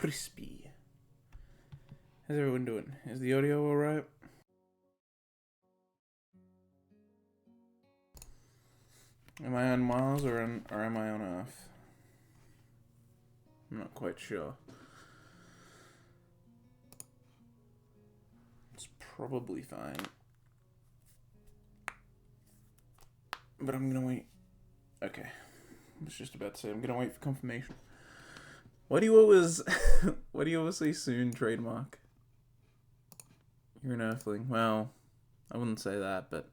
crispy. How's everyone doing? Is the audio alright? Am I on Mars or am I on Earth? I'm not quite sure. It's probably fine. But I'm gonna wait. Okay. I was just about to say, I'm gonna wait for confirmation. Why do you always say soon trademark? You're an earthling. Well, I wouldn't say that, but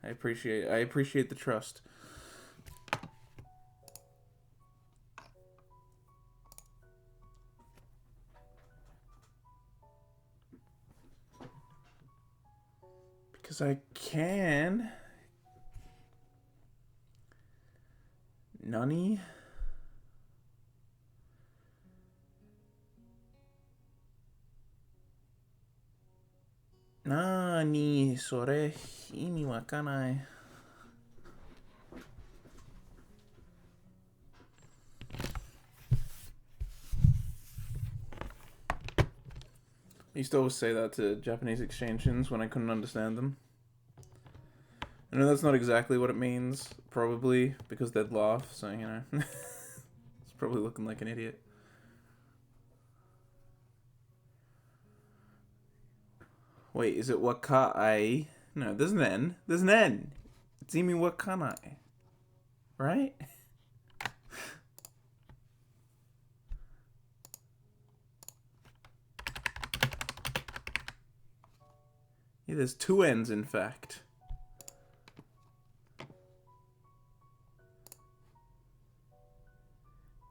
I appreciate the trust. Because I can. Nani? Nani sore imi wa kanai. I used to always say that to Japanese exchange students when I couldn't understand them. I know that's not exactly what it means, probably, because they'd laugh, so, you know. It's probably looking like an idiot. Wait, is it wakai? No, there's an N. There's an N. It's imi wakanai. Right? Yeah, there's two N's, in fact.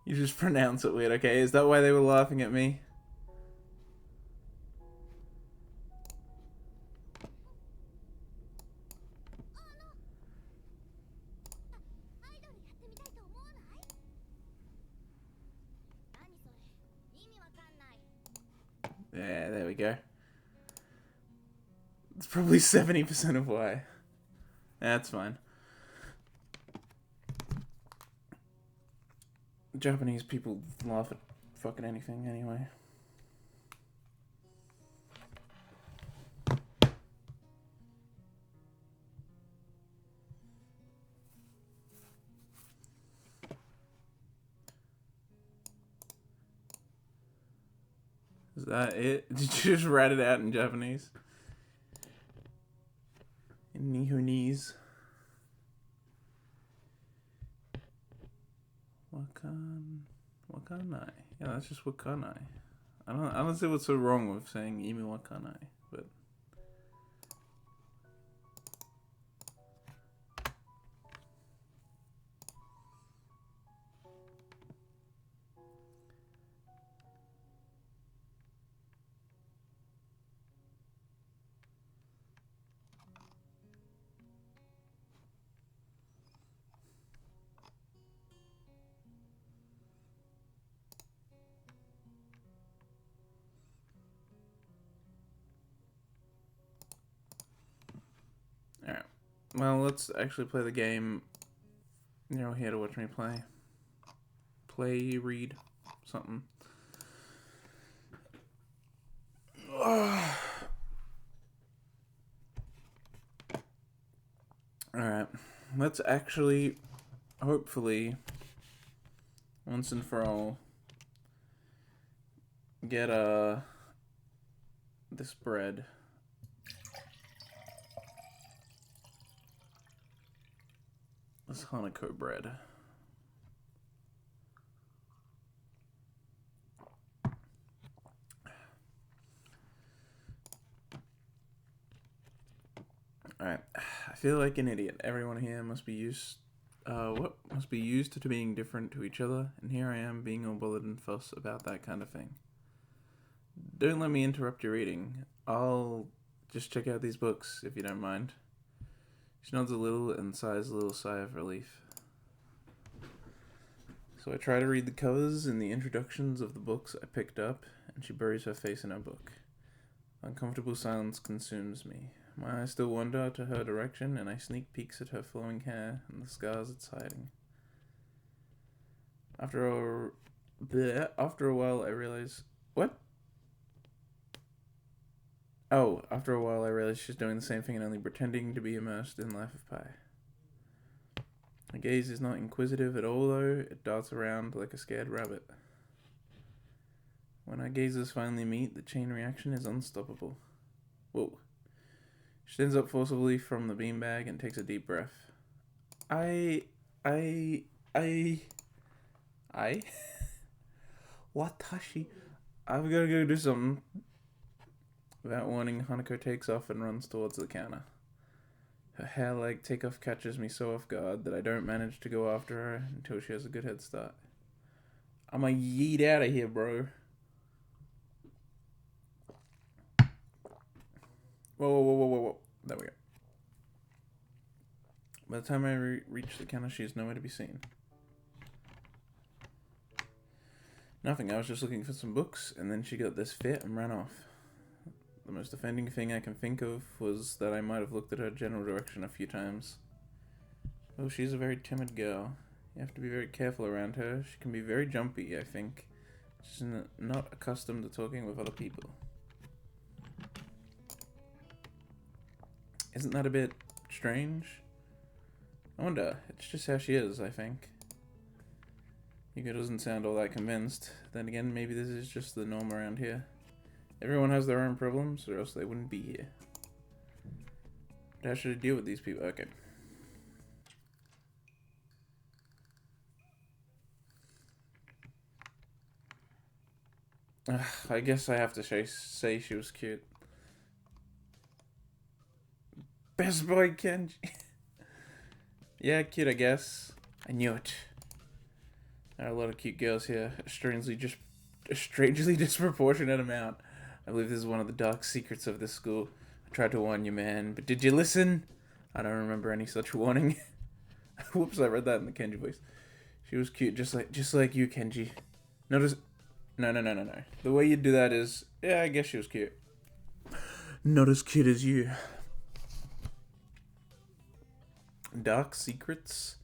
You just pronounce it weird, okay? Is that why they were laughing at me? Yeah, there we go. It's probably 70% of why. That's fine. Japanese people laugh at fucking anything anyway. Is that it? Did you just write it out in Japanese? In Nihonese. Wakanai. Yeah, that's just wakanai. I don't see what's so wrong with saying imi wakanai, but alright. Well, let's actually play the game. You're here to watch me play. Play, read, something. Alright. Let's actually, hopefully, once and for all, get this bread. This Hanako bread. Alright. I feel like an idiot. Everyone here must be used to being different to each other, and here I am being all bothered and fuss about that kind of thing. Don't let me interrupt your reading. I'll just check out these books, if you don't mind. She nods a little and sighs a little sigh of relief. So I try to read the covers and the introductions of the books I picked up, and she buries her face in her book. Uncomfortable silence consumes me. My eyes still wander to her direction, and I sneak peeks at her flowing hair and the scars it's hiding. After a After a while, I realize... What? Oh, after a while, I realize she's doing the same thing and only pretending to be immersed in Life of Pi. Her gaze is not inquisitive at all, though. It darts around like a scared rabbit. When our gazes finally meet, the chain reaction is unstoppable. Whoa. She stands up forcibly from the beanbag and takes a deep breath. I... Watashi? I've got to go do something. Without warning, Hanako takes off and runs towards the counter. Her hair-like takeoff catches me so off guard that I don't manage to go after her until she has a good head start. I'ma yeet out of here, bro. Whoa. There we go. By the time I reach the counter, she is nowhere to be seen. Nothing, I was just looking for some books, and then she got this fit and ran off. The most offending thing I can think of was that I might have looked at her general direction a few times. Oh, she's a very timid girl. You have to be very careful around her. She can be very jumpy, I think. She's not accustomed to talking with other people. Isn't that a bit strange? I wonder. It's just how she is, I think. Yuko doesn't sound all that convinced. Then again, maybe this is just the norm around here. Everyone has their own problems, or else they wouldn't be here. But how should I deal with these people? Okay. I guess I have to say she was cute. Best boy Kenji. Yeah, cute, I guess. I knew it. There are a lot of cute girls here. A strangely disproportionate amount. I believe this is one of the dark secrets of this school. I tried to warn you, man, but did you listen? I don't remember any such warning. Whoops, I read that in the Kenji voice. She was cute, just like you, Kenji. Notice... No. The way you do that is... Yeah, I guess she was cute. Not as cute as you. Dark secrets?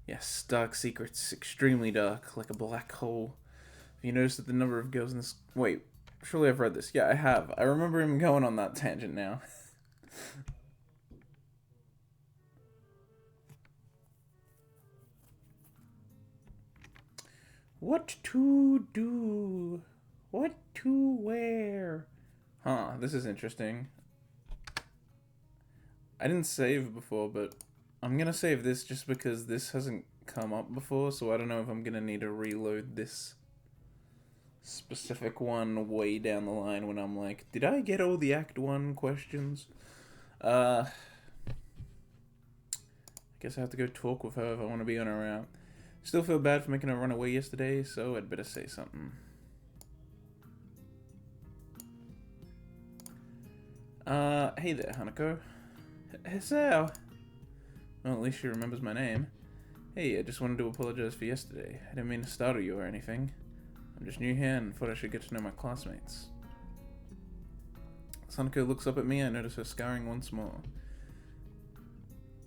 Yes, dark secrets. Extremely dark, like a black hole. Have you noticed that the number of girls in this... Wait, surely I've read this. Yeah, I have. I remember him going on that tangent now. What to do? What to wear? Huh, this is interesting. I didn't save before, but I'm gonna save this just because this hasn't come up before, so I don't know if I'm gonna need to reload this specific one way down the line when I'm like, did I get all the Act 1 questions? I guess I have to go talk with her if I want to be on her route. Still feel bad for making her run away yesterday, so I'd better say something. Hey there, Hanako. Hey, Sal. Well, at least she remembers my name. Hey, I just wanted to apologize for yesterday. I didn't mean to startle you or anything. I'm just new here and thought I should get to know my classmates. As Hanako looks up at me, I notice her scowling once more.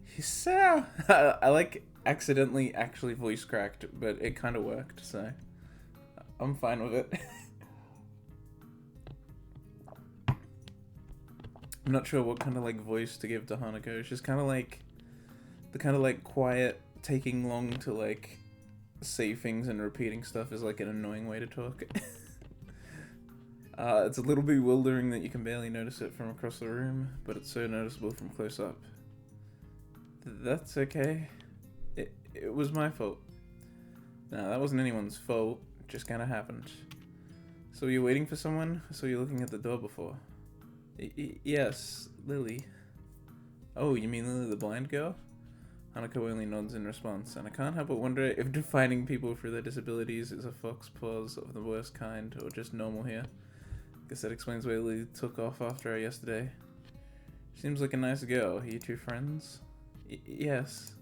Hey, Sal! I like accidentally actually voice cracked, but it kind of worked, so I'm fine with it. I'm not sure what kind of like voice to give to Hanako. She's kind of like the kind of like quiet, taking long to like say things and repeating stuff is like an annoying way to talk. It's a little bewildering that you can barely notice it from across the room, but it's so noticeable from close up. That's okay. It was my fault. No, that wasn't anyone's fault. It just kind of happened. So were you waiting for someone? I saw you looking at the door before. Yes, Lily. Oh, you mean Lily the blind girl? Hanako only nods in response, and I can't help but wonder if defining people for their disabilities is a fox pause of the worst kind, or just normal here. Guess that explains why Lily took off after her yesterday. She seems like a nice girl. Are you two friends? Yes.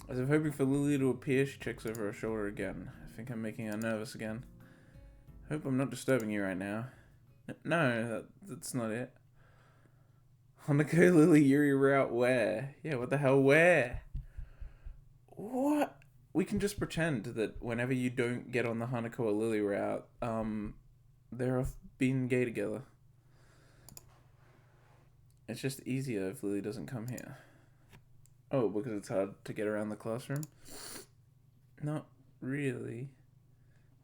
As if hoping for Lily to appear, she checks over her shoulder again. I think I'm making her nervous again. Hope I'm not disturbing you right now. No, that's not it. Hanako, Lily, Yuri, route where? Yeah, what the hell, where? What? we can just pretend that whenever you don't get on the Hanako or Lily route, they're off being gay together. It's just easier if Lily doesn't come here. Oh, because it's hard to get around the classroom? Not really.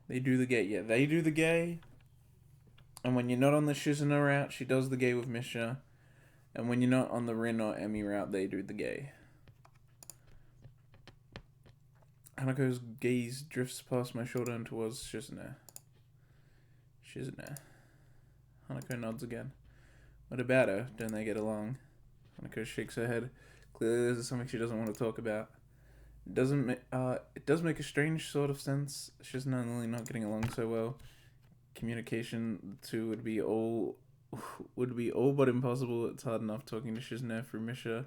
They do the gay. Yeah, they do the gay. And when you're not on the Shizuna route, she does the gay with Misha. And when you're not on the Rin or Emi route, they do the gay. Hanako's gaze drifts past my shoulder and towards Shizuna. Hanako nods again. What about her? Don't they get along? Hanako shakes her head. Clearly this is something she doesn't want to talk about. It does make a strange sort of sense. Shizuna and Lily not getting along so well. Communication, the two would be all but impossible. It's hard enough talking to Shizuna through Misha,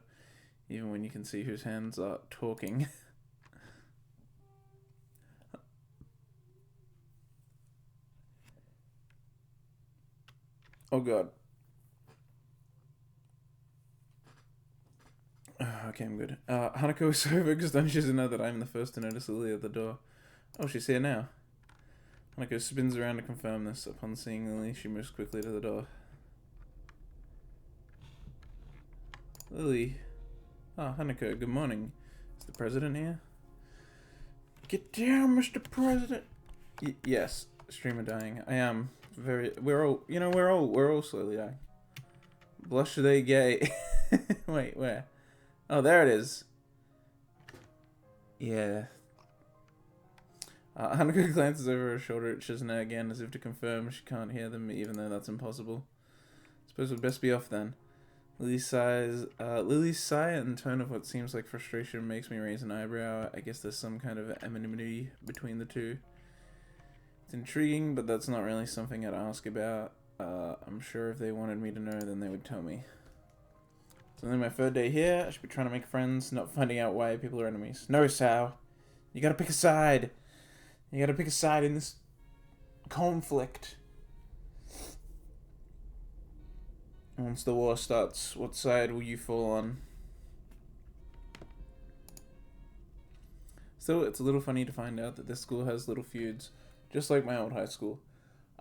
even when you can see whose hands are talking. Oh god. Okay, I'm good. Hanako is so focused on Shizuna that I'm the first to notice Lily at the door. Oh, she's here now. Hanako spins around to confirm this. Upon seeing Lily, she moves quickly to the door. Lily. Ah, Hanako, good morning. Is the president here? Get down, Mr. President! Yes, streamer dying. I am. We're all slowly dying. Blush they gay. Wait, where? Oh, there it is. Yeah. Hanako glances over her shoulder at Shizuna again as if to confirm she can't hear them, even though that's impossible. Suppose we'd best be off then. Lily's sigh and tone of what seems like frustration makes me raise an eyebrow. I guess there's some kind of anonymity between the two. It's intriguing, but that's not really something I'd ask about. I'm sure if they wanted me to know, then they would tell me. It's only my third day here. I should be trying to make friends, not finding out why people are enemies. No, Sao. You gotta pick a side. You gotta pick a side in this conflict. Once the war starts, what side will you fall on? Still, it's a little funny to find out that this school has little feuds, just like my old high school.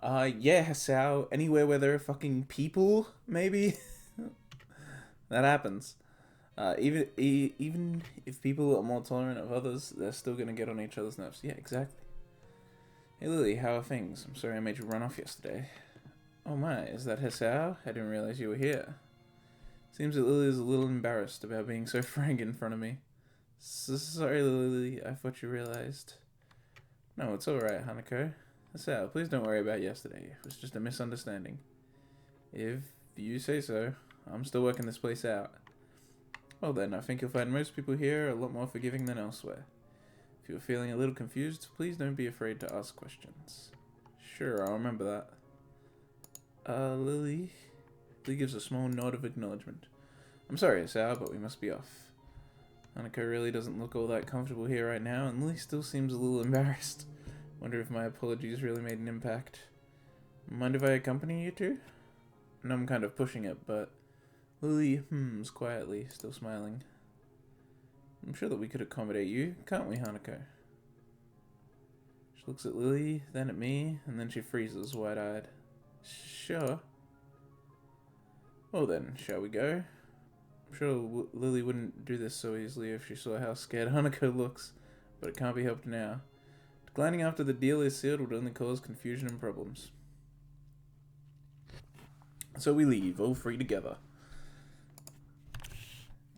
Yeah, Sao, anywhere where there are fucking people, maybe? That happens. Even if people are more tolerant of others, they're still gonna get on each other's nerves. Yeah, exactly. Hey Lily, how are things? I'm sorry I made you run off yesterday. Oh my, is that Hisao? I didn't realize you were here. Seems that Lily is a little embarrassed about being so frank in front of me. Sorry Lily, I thought you realized. No, it's alright, Hanako. Hisao, please don't worry about yesterday. It was just a misunderstanding. If you say so. I'm still working this place out. Well then, I think you'll find most people here are a lot more forgiving than elsewhere. If you're feeling a little confused, please don't be afraid to ask questions. Sure, I'll remember that. Lily gives a small nod of acknowledgement. I'm sorry, Sao, but we must be off. Hanako really doesn't look all that comfortable here right now, and Lily still seems a little embarrassed. Wonder if my apologies really made an impact. Mind if I accompany you two? I know I'm kind of pushing it, but Lily hums quietly, still smiling. I'm sure that we could accommodate you, can't we, Hanako? She looks at Lily, then at me, and then she freezes, wide-eyed. Sure. Well then, shall we go? I'm sure Lily wouldn't do this so easily if she saw how scared Hanako looks, but it can't be helped now. Declining after the deal is sealed would only cause confusion and problems. So we leave, all three together.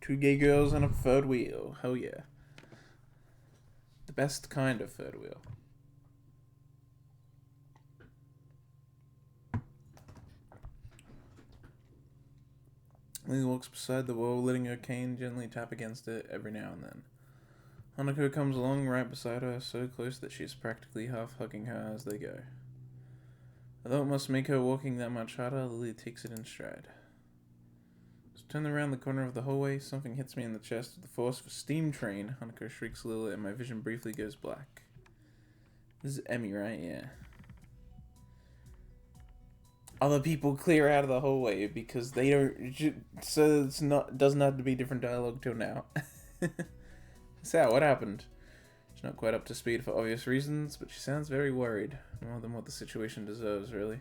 Two gay girls on a third wheel. Hell yeah. The best kind of third wheel. Lily walks beside the wall, letting her cane gently tap against it every now and then. Hanako comes along right beside her, so close that she's practically half hugging her as they go. Although it must make her walking that much harder, Lily takes it in stride. Just turn around the corner of the hallway, something hits me in the chest with the force of a steam train. Hanako shrieks a little and my vision briefly goes black. This is Emi, right? Yeah. Other people clear out of the hallway because they don't. So it doesn't have to be different dialogue till now. So what happened? not quite up to speed for obvious reasons, but she sounds very worried. More than what the situation deserves, really.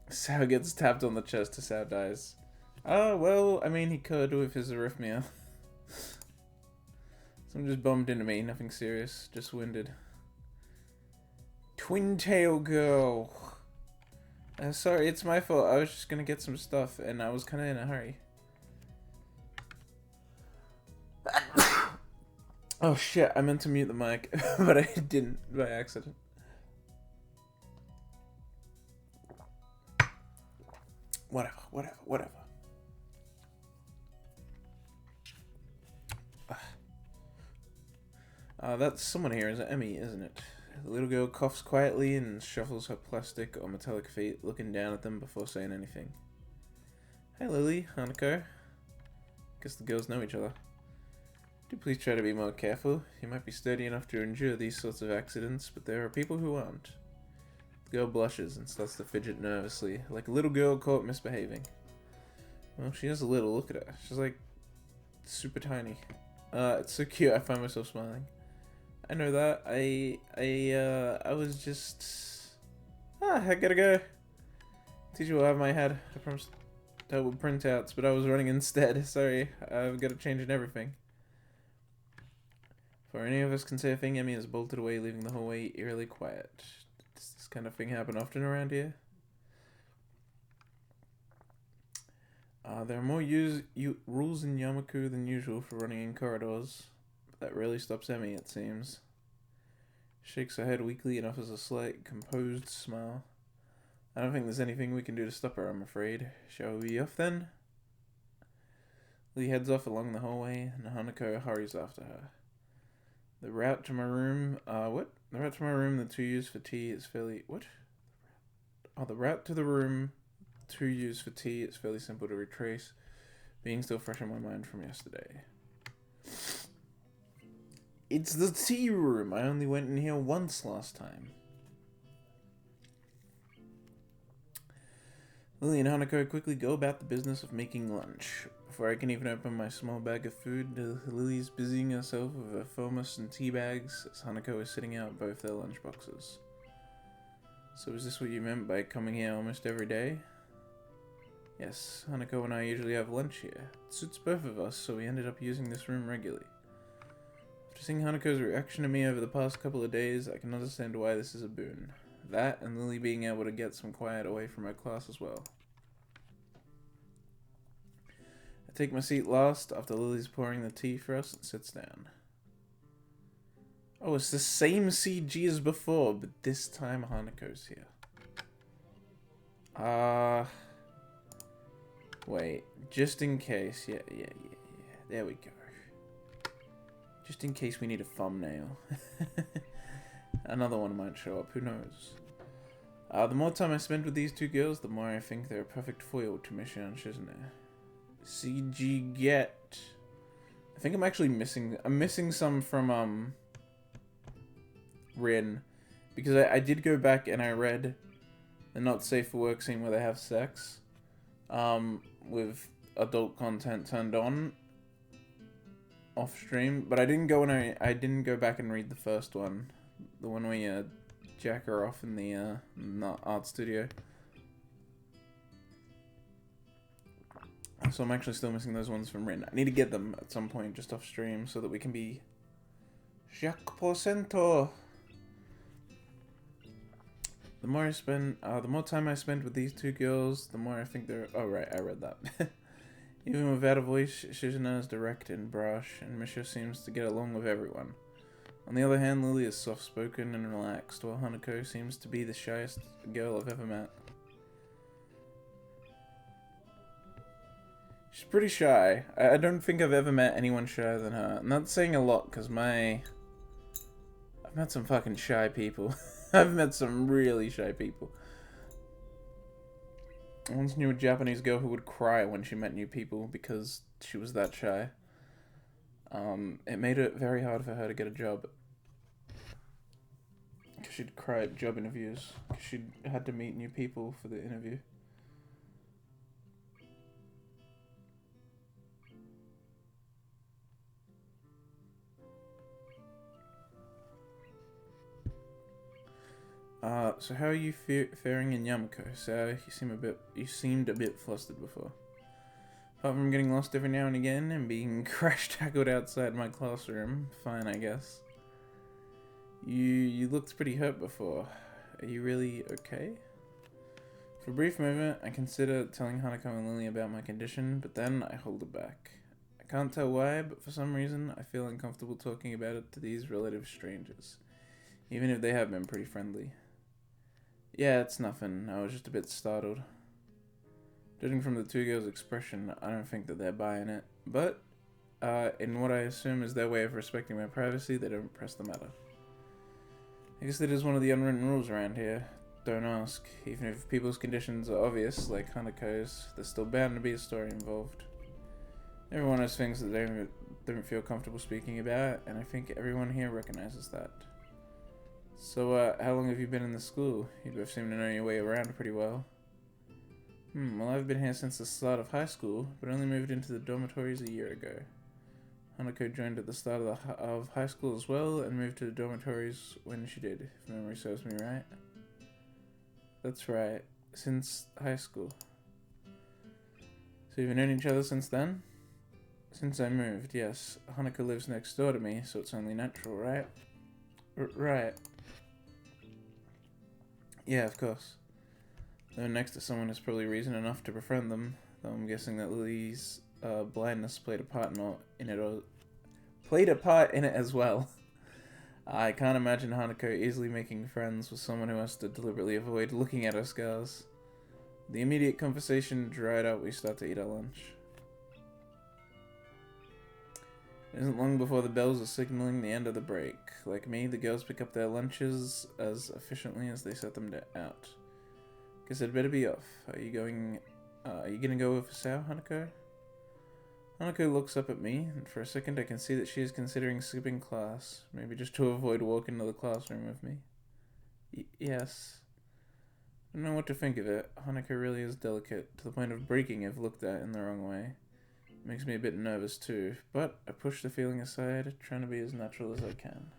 Sao gets tapped on the chest to Sao dies. Oh, well, I mean, he could with his arrhythmia. Someone just bumped into me, nothing serious, just winded. Twin tail girl. Sorry, it's my fault. I was just gonna get some stuff, and I was kind of in a hurry. Oh shit, I meant to mute the mic, but I didn't by accident. Whatever. That's someone here. Is it Emmy, isn't it? The little girl coughs quietly and shuffles her plastic or metallic feet, looking down at them before saying anything. Hey Lily, Hanako. Guess the girls know each other. Do please try to be more careful. You might be sturdy enough to endure these sorts of accidents, but there are people who aren't. The girl blushes and starts to fidget nervously, like a little girl caught misbehaving. Well, she is a little. Look at her. She's like super tiny. It's so cute. I find myself smiling. I know that. I was just. I gotta go. Teacher will have my head. I promised that would printouts, but I was running instead. Sorry, I've got to change in everything. Before any of us can say a thing, Emmy has bolted away, leaving the hallway eerily quiet. Does this kind of thing happen often around here? There are more rules in Yamaku than usual for running in corridors, but that rarely stops Emmy, it seems. Shakes her head weakly and offers a slight, composed smile. I don't think there's anything we can do to stop her, I'm afraid. Shall we be off then? Lee heads off along the hallway, and Hanako hurries after her. The route to my room, what? The route to my room, the two used for tea is fairly, what? Oh, the route to the room, two used for tea is fairly simple to retrace, being still fresh in my mind from yesterday. It's the tea room! I only went in here once last time. Lily and Hanako quickly go about the business of making lunch. Before I can even open my small bag of food, Lily's busying herself with her thermos and tea bags as Hanako is sitting out both their lunch boxes. So is this what you meant by coming here almost every day? Yes, Hanako and I usually have lunch here. It suits both of us, so we ended up using this room regularly. After seeing Hanako's reaction to me over the past couple of days, I can understand why this is a boon. That, and Lily being able to get some quiet away from her class as well. I take my seat last after Lily's pouring the tea for us and sits down. Oh, it's the same CG as before, but this time Hanako's here. Wait, just in case. Yeah. There we go. Just in case we need a thumbnail. Another one might show up, who knows. The more time I spend with these two girls, the more I think they're a perfect foil to Mission Shizune. CG get. I think I'm actually missing some from Rin, because I did go back and I read the not safe for work scene where they have sex with adult content turned on off stream, but I didn't go back and read the first one, the one where you jack her off in the art studio. So I'm actually still missing those ones from Rin. I need to get them at some point just off stream so that we can be Jacques Porcento. The more time I spend with these two girls, the more I think they're. Oh right, I read that. Even without a voice, Shizuna is direct and brash, and Misha seems to get along with everyone. On the other hand, Lily is soft-spoken and relaxed, while Hanako seems to be the shyest girl I've ever met. She's pretty shy. I don't think I've ever met anyone shyer than her. And that's saying a lot, because I've met some fucking shy people. I've met some really shy people. I once knew a Japanese girl who would cry when she met new people because she was that shy. It made it very hard for her to get a job. Because she'd cry at job interviews. Because she had to meet new people for the interview. So how are you faring in Yamako? So you seemed a bit flustered before. Apart from getting lost every now and again and being crash-tackled outside my classroom, fine, I guess. You looked pretty hurt before. Are you really okay? For a brief moment, I consider telling Hanako and Lily about my condition, but then I hold it back. I can't tell why, but for some reason, I feel uncomfortable talking about it to these relative strangers, even if they have been pretty friendly. Yeah, it's nothing. I was just a bit startled. Judging from the two girls' expression, I don't think that they're buying it, but in what I assume is their way of respecting my privacy, they don't press the matter. I guess that is one of the unwritten rules around here. Don't ask. Even if people's conditions are obvious, like Hanako's, there's still bound to be a story involved. Everyone has things that they don't feel comfortable speaking about, and I think everyone here recognizes that. So, how long have you been in the school? You both seem to know your way around pretty well. Well, I've been here since the start of high school, but only moved into the dormitories a year ago. Hanako joined at the start of high school as well, and moved to the dormitories when she did, if memory serves me right. That's right, since high school. So you've known each other since then? Since I moved, yes. Hanako lives next door to me, so it's only natural, right? Right. Yeah, of course. Though next to someone is probably reason enough to befriend them, though I'm guessing that Lily's blindness played a part in it as well. I can't imagine Hanako easily making friends with someone who has to deliberately avoid looking at her scars. The immediate conversation dried out, we start to eat our lunch. It isn't long before the bells are signaling the end of the break. Like me, the girls pick up their lunches as efficiently as they set them out. Guess I'd better be off. Are you gonna go with Sao, Hanako? Hanako looks up at me, and for a second I can see that she is considering skipping class, maybe just to avoid walking into the classroom with me. Yes. I don't know what to think of it. Hanako really is delicate, to the point of breaking if looked at in the wrong way. It makes me a bit nervous too, but I push the feeling aside, trying to be as natural as I can.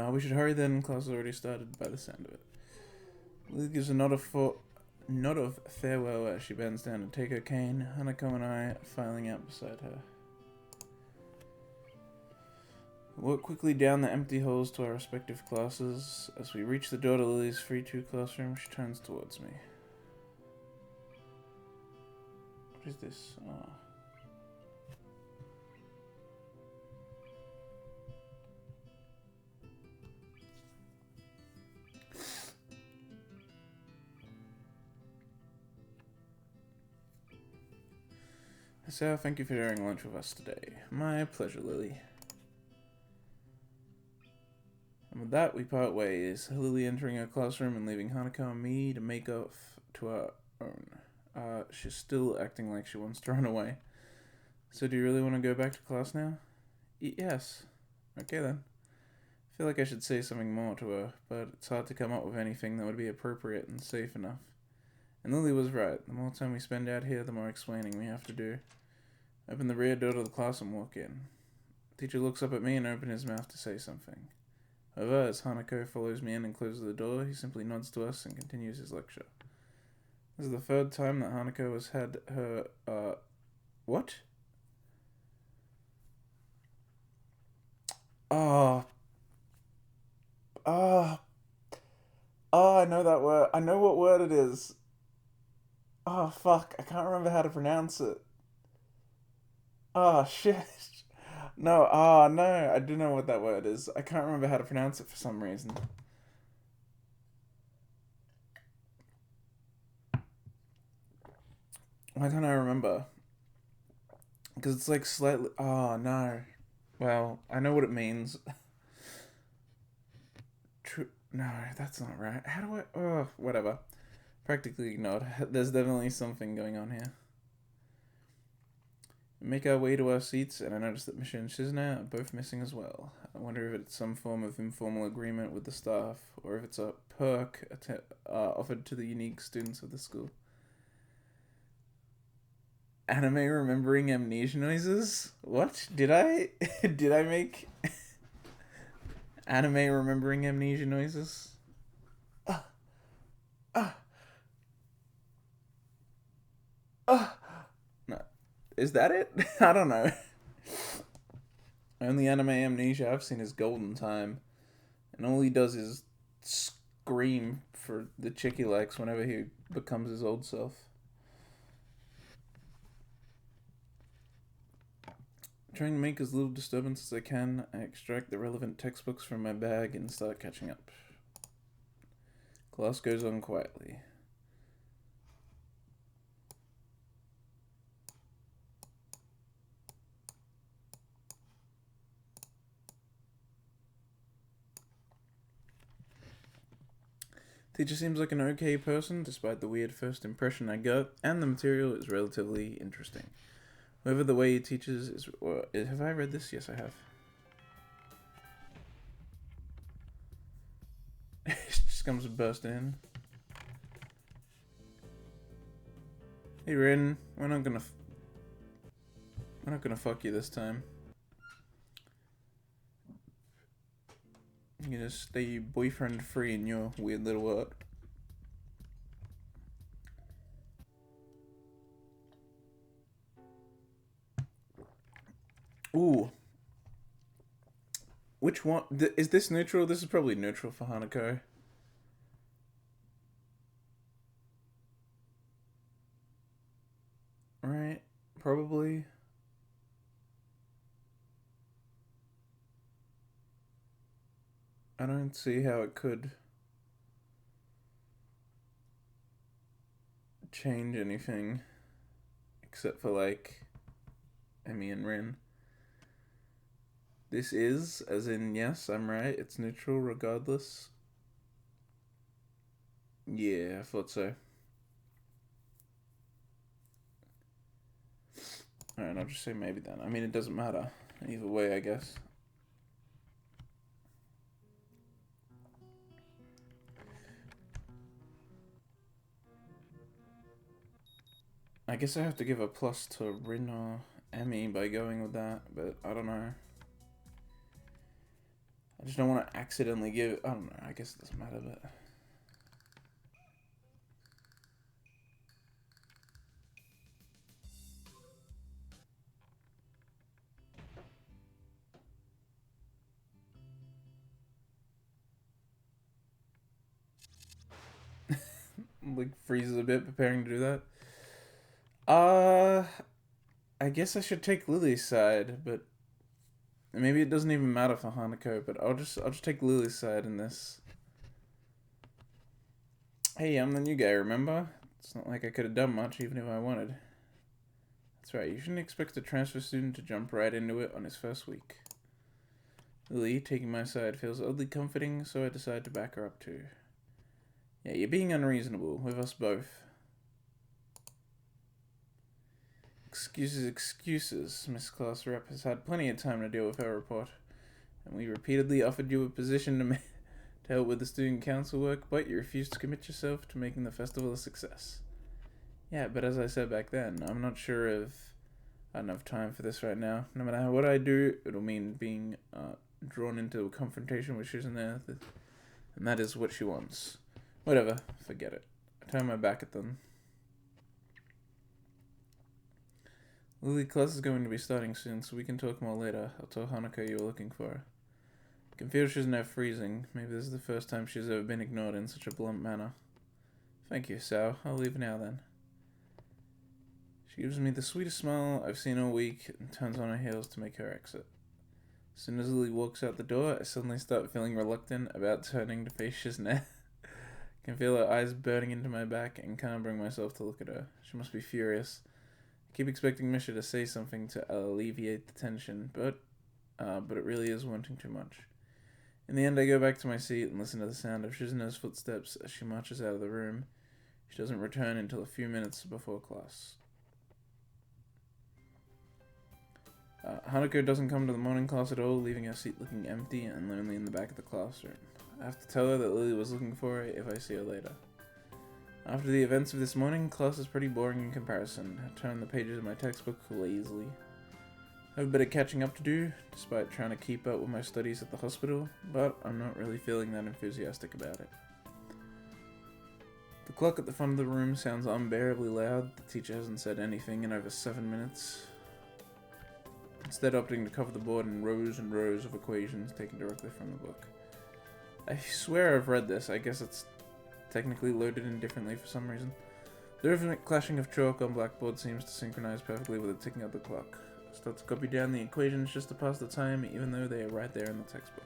We should hurry then, class has already started by the sound of it. Lily gives a nod of farewell as she bends down to take her cane, Hanako and I filing out beside her. We walk quickly down the empty halls to our respective classes. As we reach the door to Lily's 3-2 classroom, she turns towards me. What is this? Oh. So, thank you for sharing lunch with us today. My pleasure, Lily. And with that, we part ways, Lily entering her classroom and leaving Hanako and me to make off to our own. She's still acting like she wants to run away. So do you really want to go back to class now? Yes. Okay then. I feel like I should say something more to her, but it's hard to come up with anything that would be appropriate and safe enough. And Lily was right. The more time we spend out here, the more explaining we have to do. Open the rear door to the class and walk in. The teacher looks up at me and opens his mouth to say something. However, as Hanako follows me in and closes the door, he simply nods to us and continues his lecture. This is the third time that Hanako has had her, what? I know that word. I know what word it is. Oh, fuck. I can't remember how to pronounce it. Oh, shit. No, no. I do know what that word is. I can't remember how to pronounce it for some reason. Why can't I remember? Because it's like slightly... Oh, no. Well, I know what it means. True. No, that's not right. How do I... Oh, whatever. Practically ignored. There's definitely something going on here. We make our way to our seats, and I notice that Michelle and Shizna are both missing as well. I wonder if it's some form of informal agreement with the staff, or if it's a perk offered to the unique students of the school. Anime remembering amnesia noises? What? Did I? Did I make anime remembering amnesia noises? Ah, ah, ah. No. Is that it? I don't know. Only anime amnesia I've seen is Golden Time. And all he does is scream for the chick he likes whenever he becomes his old self. Trying to make as little disturbance as I can, I extract the relevant textbooks from my bag and start catching up. Class goes on quietly. Teacher seems like an okay person, despite the weird first impression I got, and the material is relatively interesting. However, the way he teaches is... have I read this? Yes, I have. She just comes and burst in. Hey, Rin, we're not gonna fuck you this time. You can just stay boyfriend free in your weird little world. Ooh. Which one? Is this neutral? This is probably neutral for Hanako. Right? Probably. I don't see how it could change anything. Except for, like, Emmy and Rin. This is, as in, yes, I'm right. It's neutral regardless. Yeah, I thought so. Alright, I'll just say maybe then. I mean, it doesn't matter. Either way, I guess. I guess I have to give a plus to Rin or Emmy by going with that, but I don't know. I just don't want to accidentally give... I don't know, I guess it doesn't matter, but... like, freezes a bit preparing to do that. I guess I should take Lily's side, but... Maybe it doesn't even matter for Hanako, but I'll just take Lily's side in this. Hey, I'm the new guy, remember? It's not like I could have done much even if I wanted. That's right, you shouldn't expect a transfer student to jump right into it on his first week. Lily, taking my side, feels oddly comforting, so I decide to back her up too. Yeah, you're being unreasonable, with us both. Excuses. Miss Class Rep has had plenty of time to deal with her report, and we repeatedly offered you a position to help with the student council work, but you refused to commit yourself to making the festival a success. Yeah, but as I said back then, I'm not sure if I don't have time for this right now. No matter what I do, it'll mean being drawn into a confrontation with Shizune, and that is what she wants. Whatever, forget it. I turn my back at them. Lily, class is going to be starting soon, so we can talk more later. I'll tell Hanako you were looking for her. I can feel she's now freezing. Maybe this is the first time she's ever been ignored in such a blunt manner. Thank you, Sao. I'll leave now then. She gives me the sweetest smile I've seen all week and turns on her heels to make her exit. As soon as Lily walks out the door, I suddenly start feeling reluctant about turning to face Shizune. I can feel her eyes burning into my back and can't bring myself to look at her. She must be furious. I keep expecting Misha to say something to alleviate the tension, but it really is wanting too much. In the end, I go back to my seat and listen to the sound of Shizune's footsteps as she marches out of the room. She doesn't return until a few minutes before class. Hanako doesn't come to the morning class at all, leaving her seat looking empty and lonely in the back of the classroom. I have to tell her that Lily was looking for her if I see her later. After the events of this morning, class is pretty boring in comparison. I turn the pages of my textbook lazily. I have a bit of catching up to do, despite trying to keep up with my studies at the hospital, but I'm not really feeling that enthusiastic about it. The clock at the front of the room sounds unbearably loud. The teacher hasn't said anything in over 7 minutes, instead opting to cover the board in rows and rows of equations taken directly from the book. I swear I've read this. I guess it's technically loaded in differently for some reason. The rhythmic clashing of chalk on blackboard seems to synchronize perfectly with the ticking of the clock. I start to copy down the equations just to pass the time, even though they are right there in the textbook.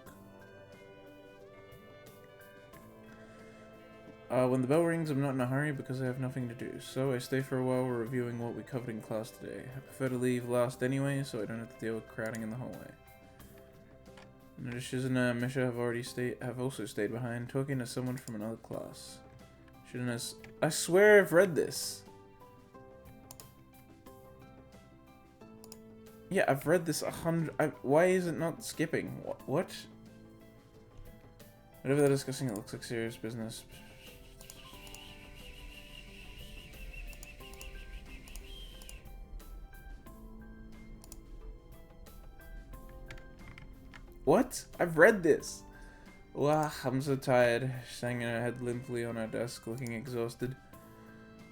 When the bell rings, I'm not in a hurry because I have nothing to do, so I stay for a while reviewing what we covered in class today. I prefer to leave last anyway, so I don't have to deal with crowding in the hallway. Notice Shizune and Misha have also stayed behind, talking to someone from another class. Shizune's... I swear I've read this! Yeah, I've read this 100... why is it not skipping? What? Whatever they're discussing, it looks like serious business. What? I've read this! Wow, I'm so tired. She's hanging her head limply on her desk, looking exhausted.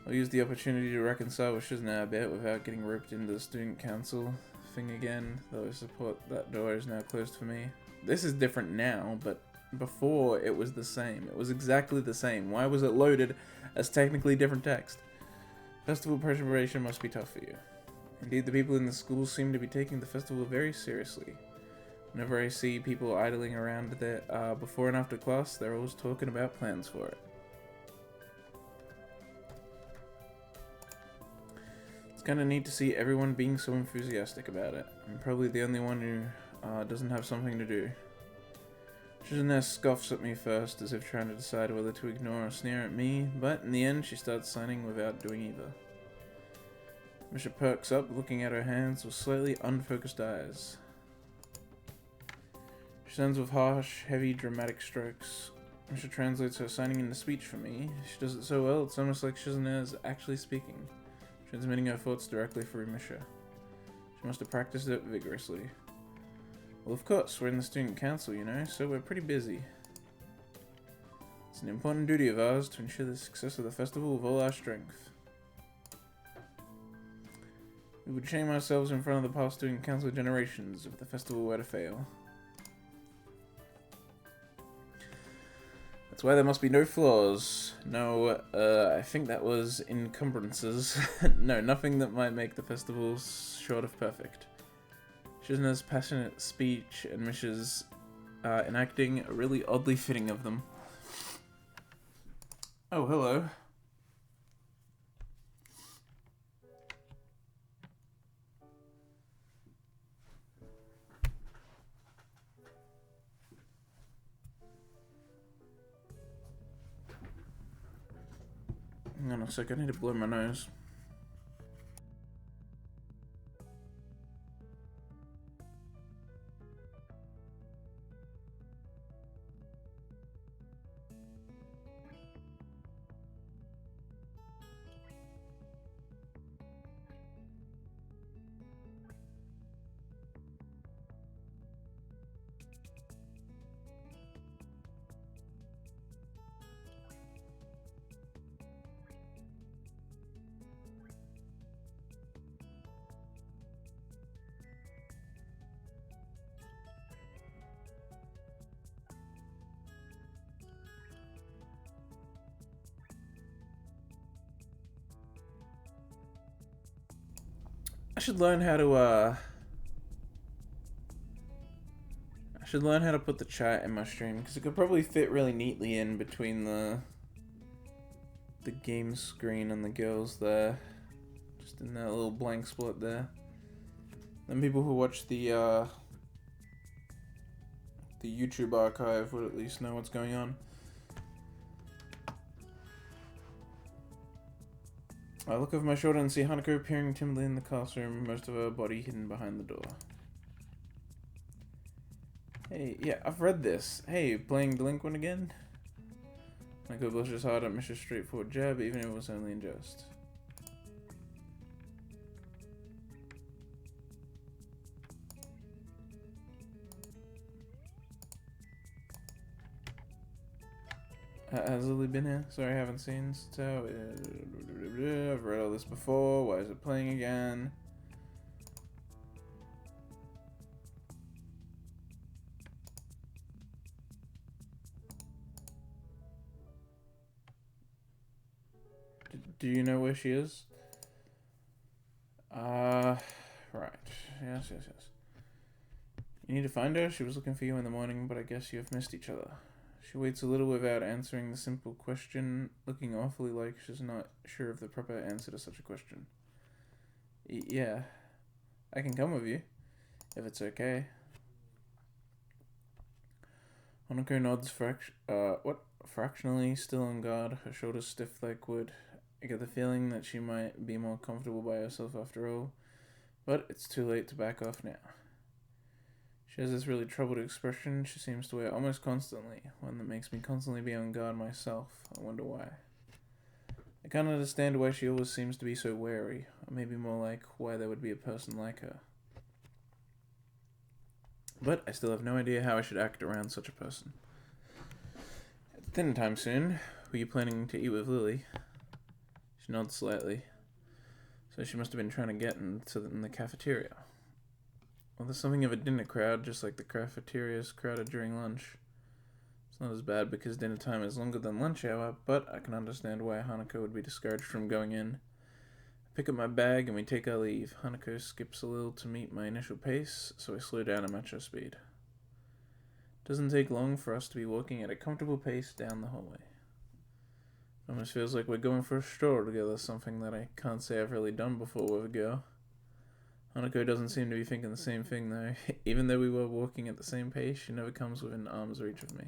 I'll use the opportunity to reconcile with Shizune a bit without getting roped into the student council thing again, though I support that door is now closed for me. This is different now, but before it was the same. It was exactly the same. Why was it loaded as technically different text? Festival preparation must be tough for you. Indeed, the people in the school seem to be taking the festival very seriously. Whenever I see people idling around there before and after class, they're always talking about plans for it. It's kind of neat to see everyone being so enthusiastic about it. I'm probably the only one who doesn't have something to do. Shizune scoffs at me first, as if trying to decide whether to ignore or sneer at me, but in the end she starts signing without doing either. Misha perks up, looking at her hands with slightly unfocused eyes. She signs with harsh, heavy, dramatic strokes. Misha translates her signing into speech for me. She does it so well, it's almost like Shizune is actually speaking, transmitting her thoughts directly through Misha. She must have practiced it vigorously. Well, of course, we're in the student council, you know, so we're pretty busy. It's an important duty of ours to ensure the success of the festival with all our strength. We would shame ourselves in front of the past student council generations if the festival were to fail. That's why there must be no flaws. No, I think that was encumbrances. No, nothing that might make the festival short of perfect. Shizune's passionate speech and Misha's enacting are really oddly fitting of them. Oh, hello. Hang on a sec, I need to blow my nose. I should learn how to put the chat in my stream, because it could probably fit really neatly in between the the game screen and the girls there. Just in that little blank spot there. Then people who watch the YouTube archive would at least know what's going on. I look over my shoulder and see Hanako appearing timidly in the classroom, most of her body hidden behind the door. Hey, yeah, I've read this. Hey, playing delinquent again? Hanako blushes hard at Mish's straightforward jab, even if it was only in jest. Has Lily been here? Sorry, I haven't seen. So, I've read all this before. Why is it playing again? Do you know where she is? Right. Yes. You need to find her? She was looking for you in the morning, but I guess you have missed each other. She waits a little without answering the simple question, looking awfully like she's not sure of the proper answer to such a question. Yeah. I can come with you, if it's okay. Hanako nods fractionally, still on guard, her shoulders stiff like wood. I get the feeling that she might be more comfortable by herself after all, but it's too late to back off now. She has this really troubled expression she seems to wear almost constantly, one that makes me constantly be on guard myself. I wonder why. I can't understand why she always seems to be so wary, or maybe more like why there would be a person like her. But I still have no idea how I should act around such a person. It's dinner time soon. Were you planning to eat with Lily? She nods slightly. So she must have been trying to get in the cafeteria. Well, there's something of a dinner crowd, just like the cafeteria's crowded during lunch. It's not as bad because dinner time is longer than lunch hour, but I can understand why Hanako would be discouraged from going in. I pick up my bag and we take our leave. Hanako skips a little to meet my initial pace, so I slow down and match her speed. It doesn't take long for us to be walking at a comfortable pace down the hallway. It almost feels like we're going for a stroll together, something that I can't say I've really done before with a girl. Hanako doesn't seem to be thinking the same thing though. Even though we were walking at the same pace, she never comes within arm's reach of me.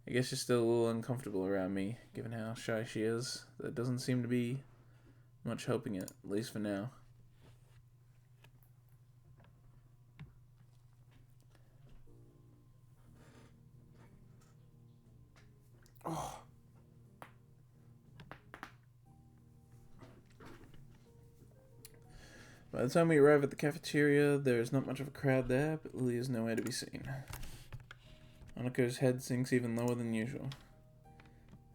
I guess she's still a little uncomfortable around me, given how shy she is. That doesn't seem to be much helping it, at least for now. Oh. By the time we arrive at the cafeteria, there is not much of a crowd there, but Lily is nowhere to be seen. Hanako's head sinks even lower than usual.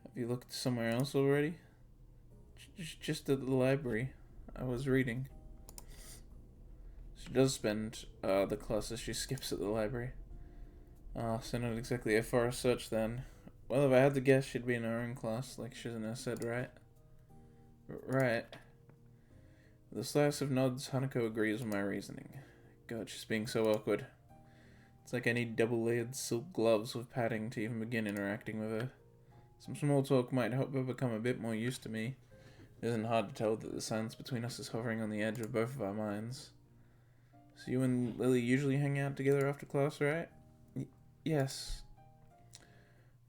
Have you looked somewhere else already? Just at the library. I was reading. She does spend the classes she skips at the library. So not exactly a forest search then. Well, if I had to guess, she'd be in her own class, like Shizuna said, right? Right. With a slice of nods, Hanako agrees with my reasoning. God, she's being so awkward. It's like I need double-layered silk gloves with padding to even begin interacting with her. Some small talk might help her become a bit more used to me. It isn't hard to tell that the silence between us is hovering on the edge of both of our minds. So you and Lily usually hang out together after class, right? Yes.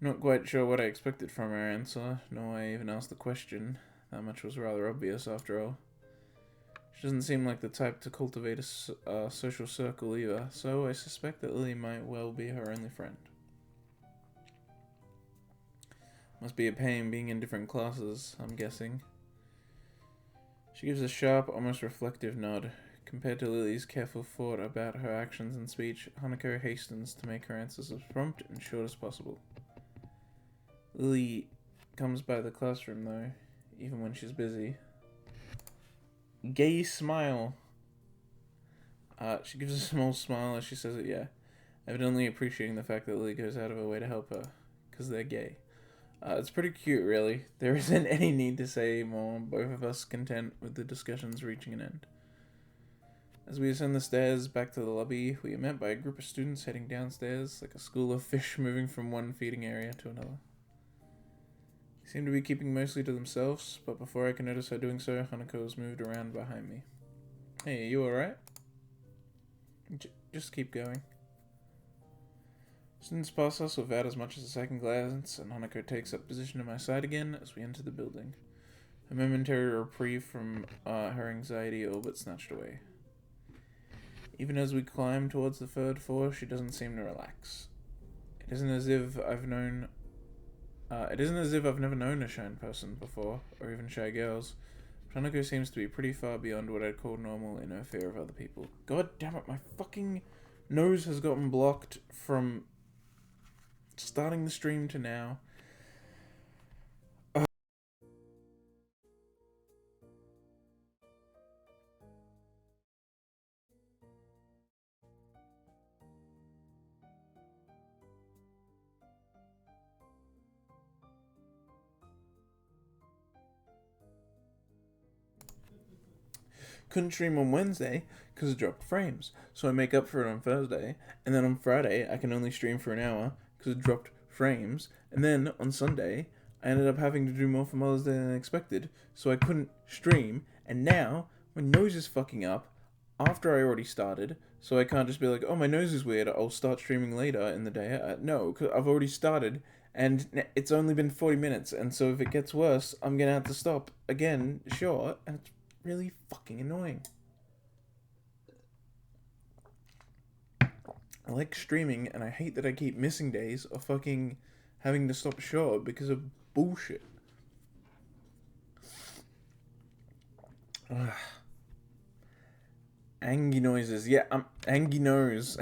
Not quite sure what I expected from her answer, nor I even asked the question. That much was rather obvious after all. She doesn't seem like the type to cultivate a social circle either, so I suspect that Lily might well be her only friend. Must be a pain being in different classes, I'm guessing. She gives a sharp, almost reflective nod. Compared to Lily's careful thought about her actions and speech, Hanako hastens to make her answers as prompt and short as possible. Lily comes by the classroom though, even when she's busy. Gay smile. She gives a small smile as she says it, yeah. Evidently appreciating the fact that Lily goes out of her way to help her, because they're gay. It's pretty cute, really. There isn't any need to say more, both of us content with the discussions reaching an end. As we ascend the stairs back to the lobby, we are met by a group of students heading downstairs, like a school of fish moving from one feeding area to another. They seem to be keeping mostly to themselves, but before I can notice her doing so, Hanako has moved around behind me. Hey, are you alright? Just keep going. Students pass us without as much as a second glance, and Hanako takes up position at my side again as we enter the building. A momentary reprieve from her anxiety all but snatched away. Even as we climb towards the third floor, she doesn't seem to relax. It isn't as if I've never known a shy person before, or even shy girls. Hanako seems to be pretty far beyond what I'd call normal in her fear of other people. God damn it, my fucking nose has gotten blocked from starting the stream to now. Couldn't stream on Wednesday because it dropped frames, so I make up for it on Thursday, and then on Friday I can only stream for an hour because it dropped frames, and then on Sunday I ended up having to do more for Mother's Day than I expected, so I couldn't stream, and now my nose is fucking up after I already started, so I can't just be like, oh, my nose is weird, I'll start streaming later in the day. No, because I've already started, and it's only been 40 minutes, and so if it gets worse, I'm gonna have to stop again, sure, and it's really fucking annoying. I like streaming, and I hate that I keep missing days or fucking having to stop short because of bullshit. Ugh. Angy noises. Yeah, I'm angy nose.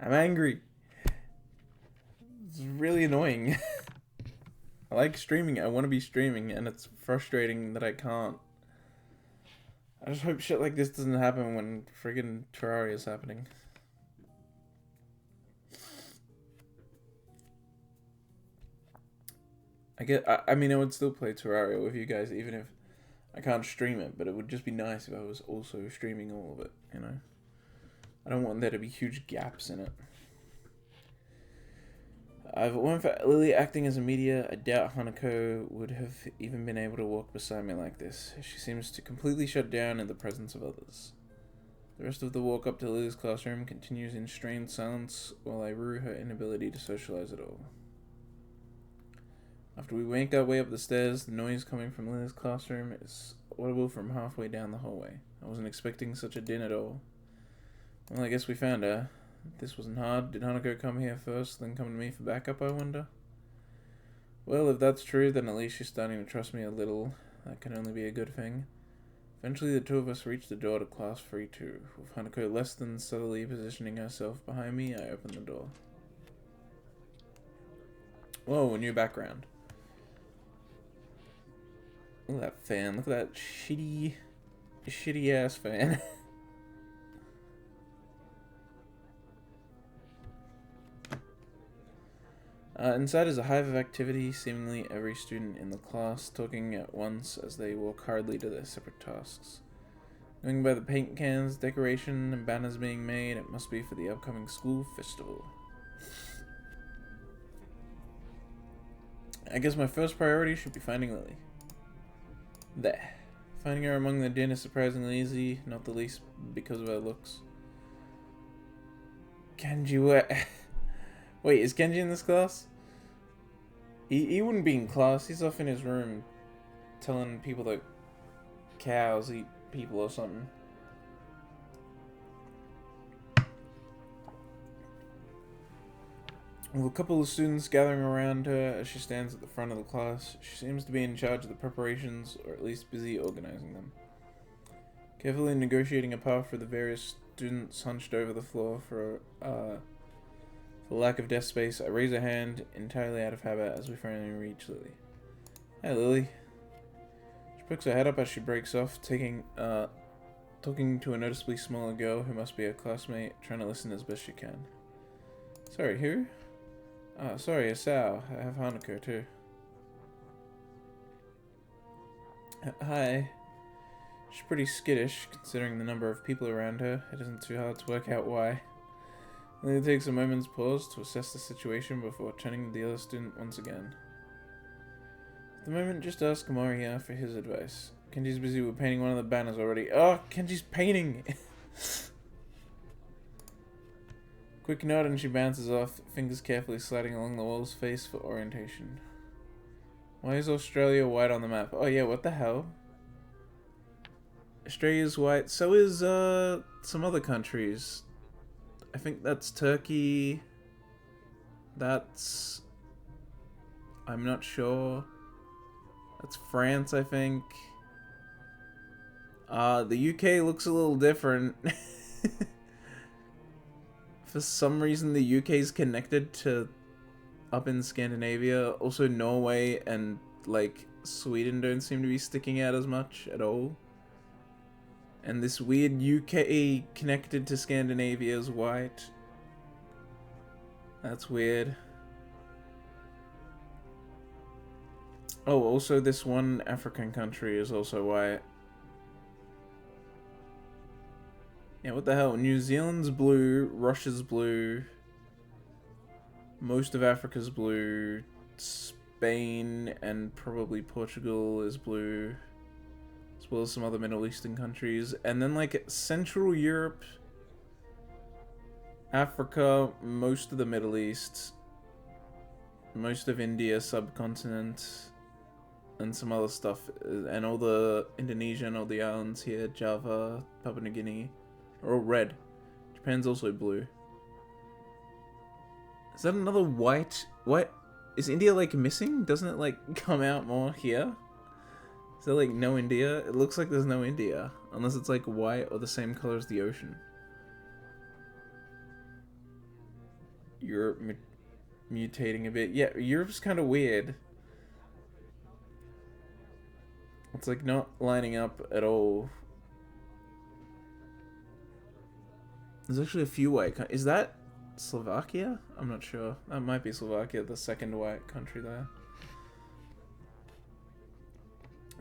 I'm angry. It's really annoying. I like streaming. I want to be streaming, and it's frustrating that I can't. I just hope shit like this doesn't happen when friggin' Terraria is happening. I mean, I would still play Terraria with you guys, even if I can't stream it, but it would just be nice if I was also streaming all of it, you know? I don't want there to be huge gaps in it. If it weren't for Lily acting as a media, I doubt Hanako would have even been able to walk beside me like this. She seems to completely shut down in the presence of others. The rest of the walk up to Lily's classroom continues in strained silence while I rue her inability to socialize at all. After we make our way up the stairs, the noise coming from Lily's classroom is audible from halfway down the hallway. I wasn't expecting such a din at all. Well, I guess we found her. This wasn't hard. Did Hanako come here first, then come to me for backup, I wonder? Well, if that's true, then at least she's starting to trust me a little. That can only be a good thing. Eventually, the two of us reached the door to class 3-2. With Hanako less than subtly positioning herself behind me, I opened the door. Whoa, a new background. Look at that fan. Look at that shitty ass fan. Inside is a hive of activity, seemingly every student in the class talking at once as they walk hurriedly to their separate tasks. Going by the paint cans, decoration, and banners being made, it must be for the upcoming school festival. I guess my first priority should be finding Lily. There. Finding her among the din is surprisingly easy, not the least because of her looks. Kenji, wait, is Kenji in this class? He wouldn't be in class. He's off in his room telling people that cows eat people or something. With a couple of students gathering around her as she stands at the front of the class, she seems to be in charge of the preparations, or at least busy organizing them. Carefully negotiating a path for the various students hunched over the floor for lack of desk space, I raise a hand, entirely out of habit, as we finally reach Lily. Hi, Lily. She picks her head up as she breaks off, talking to a noticeably smaller girl who must be a classmate, trying to listen as best she can. Sorry, who? Sorry, Asao. I have Hanako, too. Hi. She's pretty skittish, considering the number of people around her. It isn't too hard to work out why. Lily takes a moment's pause to assess the situation before turning to the other student once again. the moment, just ask Moriya for his advice. Kenji's busy with painting one of the banners already. Oh, Kenji's painting! Quick nod and she bounces off, fingers carefully sliding along the wall's face for orientation. Why is Australia white on the map? Oh yeah, what the hell? Australia's white, so is some other countries. I think that's Turkey. That's... I'm not sure. That's France, I think. The UK looks a little different. For some reason, the UK is connected to up in Scandinavia. Also, Norway and, like, Sweden don't seem to be sticking out as much at all. And this weird UK connected to Scandinavia is white. That's weird. Oh, also this one African country is also white. Yeah, what the hell? New Zealand's blue, Russia's blue, most of Africa's blue, Spain and probably Portugal is blue, as well as some other Middle Eastern countries. And then like Central Europe, Africa, most of the Middle East, most of India subcontinent, and some other stuff, and all the Indonesia and all the islands here, Java, Papua New Guinea, are all red. Japan's also blue. Is that another white? What? Is India like missing? Doesn't it like come out more here? Is there like no India? It looks like there's no India, unless it's like white or the same color as the ocean. Europe mutating a bit. Yeah, Europe's kind of weird. It's like not lining up at all. There's actually a few white. Is that Slovakia? I'm not sure. That might be Slovakia, the second white country there.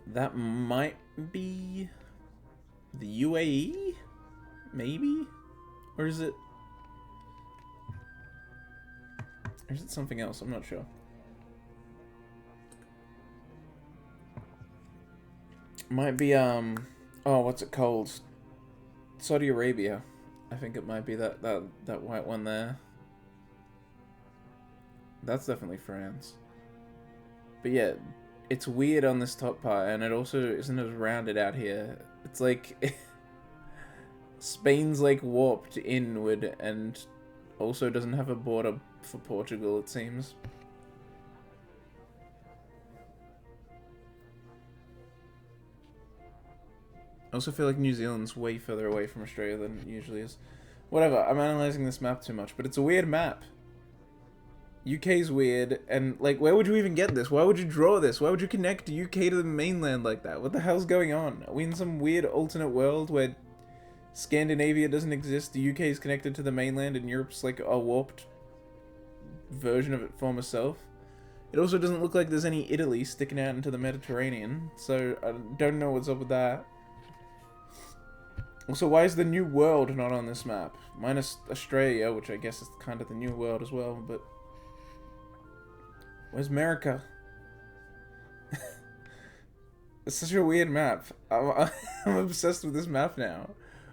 That might be the UAE? Maybe? Or is it... Or is it something else? I'm not sure. Might be, oh, what's it called? Saudi Arabia. I think it might be that white one there. That's definitely France. But yeah, it's weird on this top part, and it also isn't as rounded out here. It's like... Spain's like warped inward, and also doesn't have a border for Portugal, it seems. I also feel like New Zealand's way further away from Australia than it usually is. Whatever, I'm analysing this map too much, but it's a weird map. UK's weird, and like, where would you even get this? Why would you draw this? Why would you connect UK to the mainland like that? What the hell's going on? Are we in some weird alternate world where Scandinavia doesn't exist, the UK is connected to the mainland, and Europe's like a warped version of its former self? It also doesn't look like there's any Italy sticking out into the Mediterranean, so I don't know what's up with that. Also, why is the New World not on this map? Minus Australia, which I guess is kind of the New World as well, but... Where's America? It's such a weird map. I'm obsessed with this map now.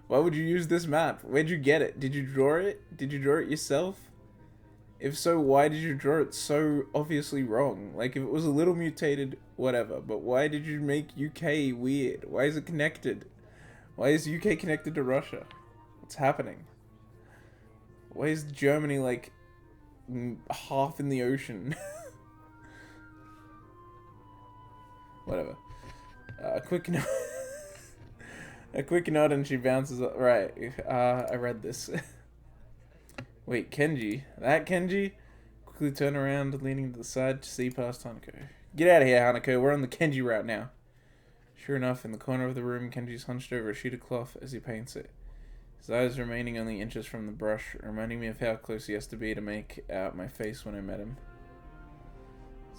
Why would you use this map? Where'd you get it? Did you draw it? Did you draw it yourself? If so, why did you draw it so obviously wrong? Like, if it was a little mutated, whatever, but why did you make UK weird? Why is it connected? Why is UK connected to Russia? What's happening? Why is Germany, like, half in the ocean? Whatever. A quick note. A quick note and she bounces up. Right. I read this. Wait, Kenji? That Kenji? Quickly turn around, leaning to the side to see past Hanako. Get out of here, Hanako. We're on the Kenji route now. Sure enough, in the corner of the room, Kenji's hunched over a sheet of cloth as he paints it. His eyes remaining only inches from the brush, reminding me of how close he has to be to make out my face when I met him.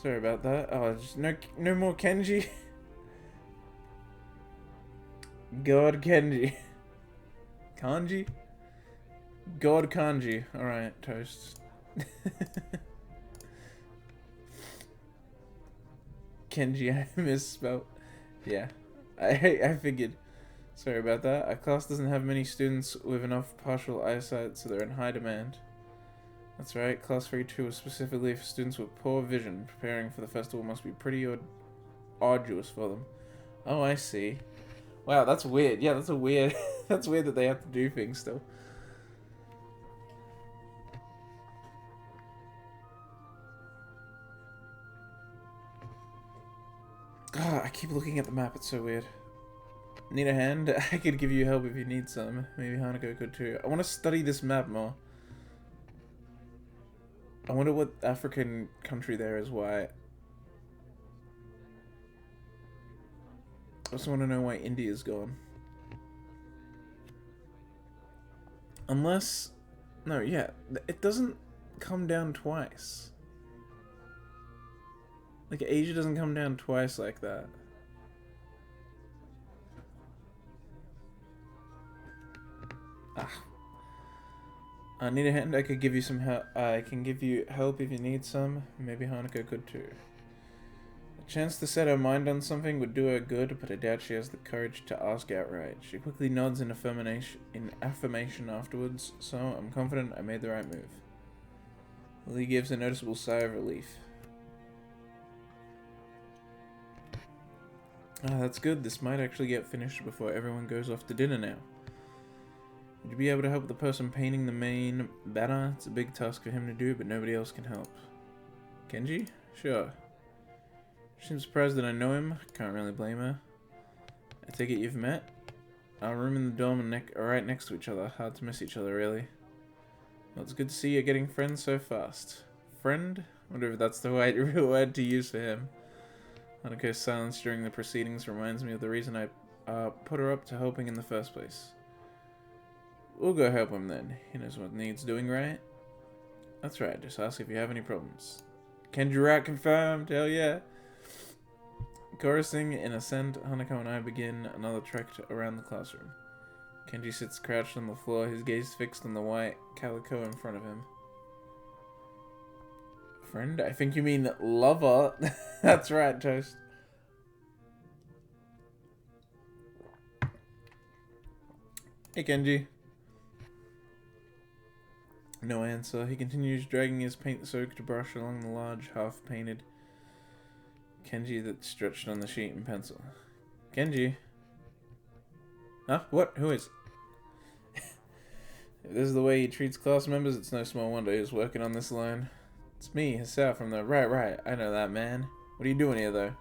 Sorry about that. Oh, just no more Kenji. God Kenji. Kanji? God Kanji. Alright, toast. Kenji, I misspelled. Yeah, I figured. Sorry about that. Our class doesn't have many students with enough partial eyesight, so they're in high demand. That's right, Class 3-2 was specifically for students with poor vision. Preparing for the festival must be pretty arduous for them. Oh, I see. Wow, that's weird. Yeah, that's a weird... that's weird that they have to do things still. God, I keep looking at the map, it's so weird. Need a hand? I could give you help if you need some. Maybe Hanako could too. I want to study this map more. I wonder what African country there is, why. I also want to know why India's gone. Unless... No, yeah. It doesn't come down twice. Like, Asia doesn't come down twice like that. Ah. I need a hand. I could give you some help. I can give you help if you need some. Maybe Hanako could too. A chance to set her mind on something would do her good, but I doubt she has the courage to ask outright. She quickly nods in affirmation afterwards, so I'm confident I made the right move. Lily gives a noticeable sigh of relief. Ah, that's good. This might actually get finished before everyone goes off to dinner now. Would you be able to help the person painting the main banner? It's a big task for him to do, but nobody else can help. Kenji? Sure. She seems surprised that I know him. Can't really blame her. I take it you've met? Our room and the dorm are right next to each other. Hard to miss each other, really. Well, it's good to see you're getting friends so fast. Friend? Wonder if that's the real word to use for him. Hanako's silence during the proceedings reminds me of the reason I put her up to helping in the first place. We'll go help him then. He knows what needs doing, right? That's right, just ask if you have any problems. Kenji rat confirmed, hell yeah. Chorusing in assent, Hanako and I begin another trek around the classroom. Kenji sits crouched on the floor, his gaze fixed on the white calico in front of him. Friend? I think you mean lover. That's right, Toast. Hey, Kenji. No answer. He continues dragging his paint-soaked brush along the large, half-painted Kenji that's stretched on the sheet and pencil. Kenji? Huh? What? Who is? If this is the way he treats class members, it's no small wonder he's working on this line. It's me, Hisao from the... Right, I know that, man. What are you doing here, though?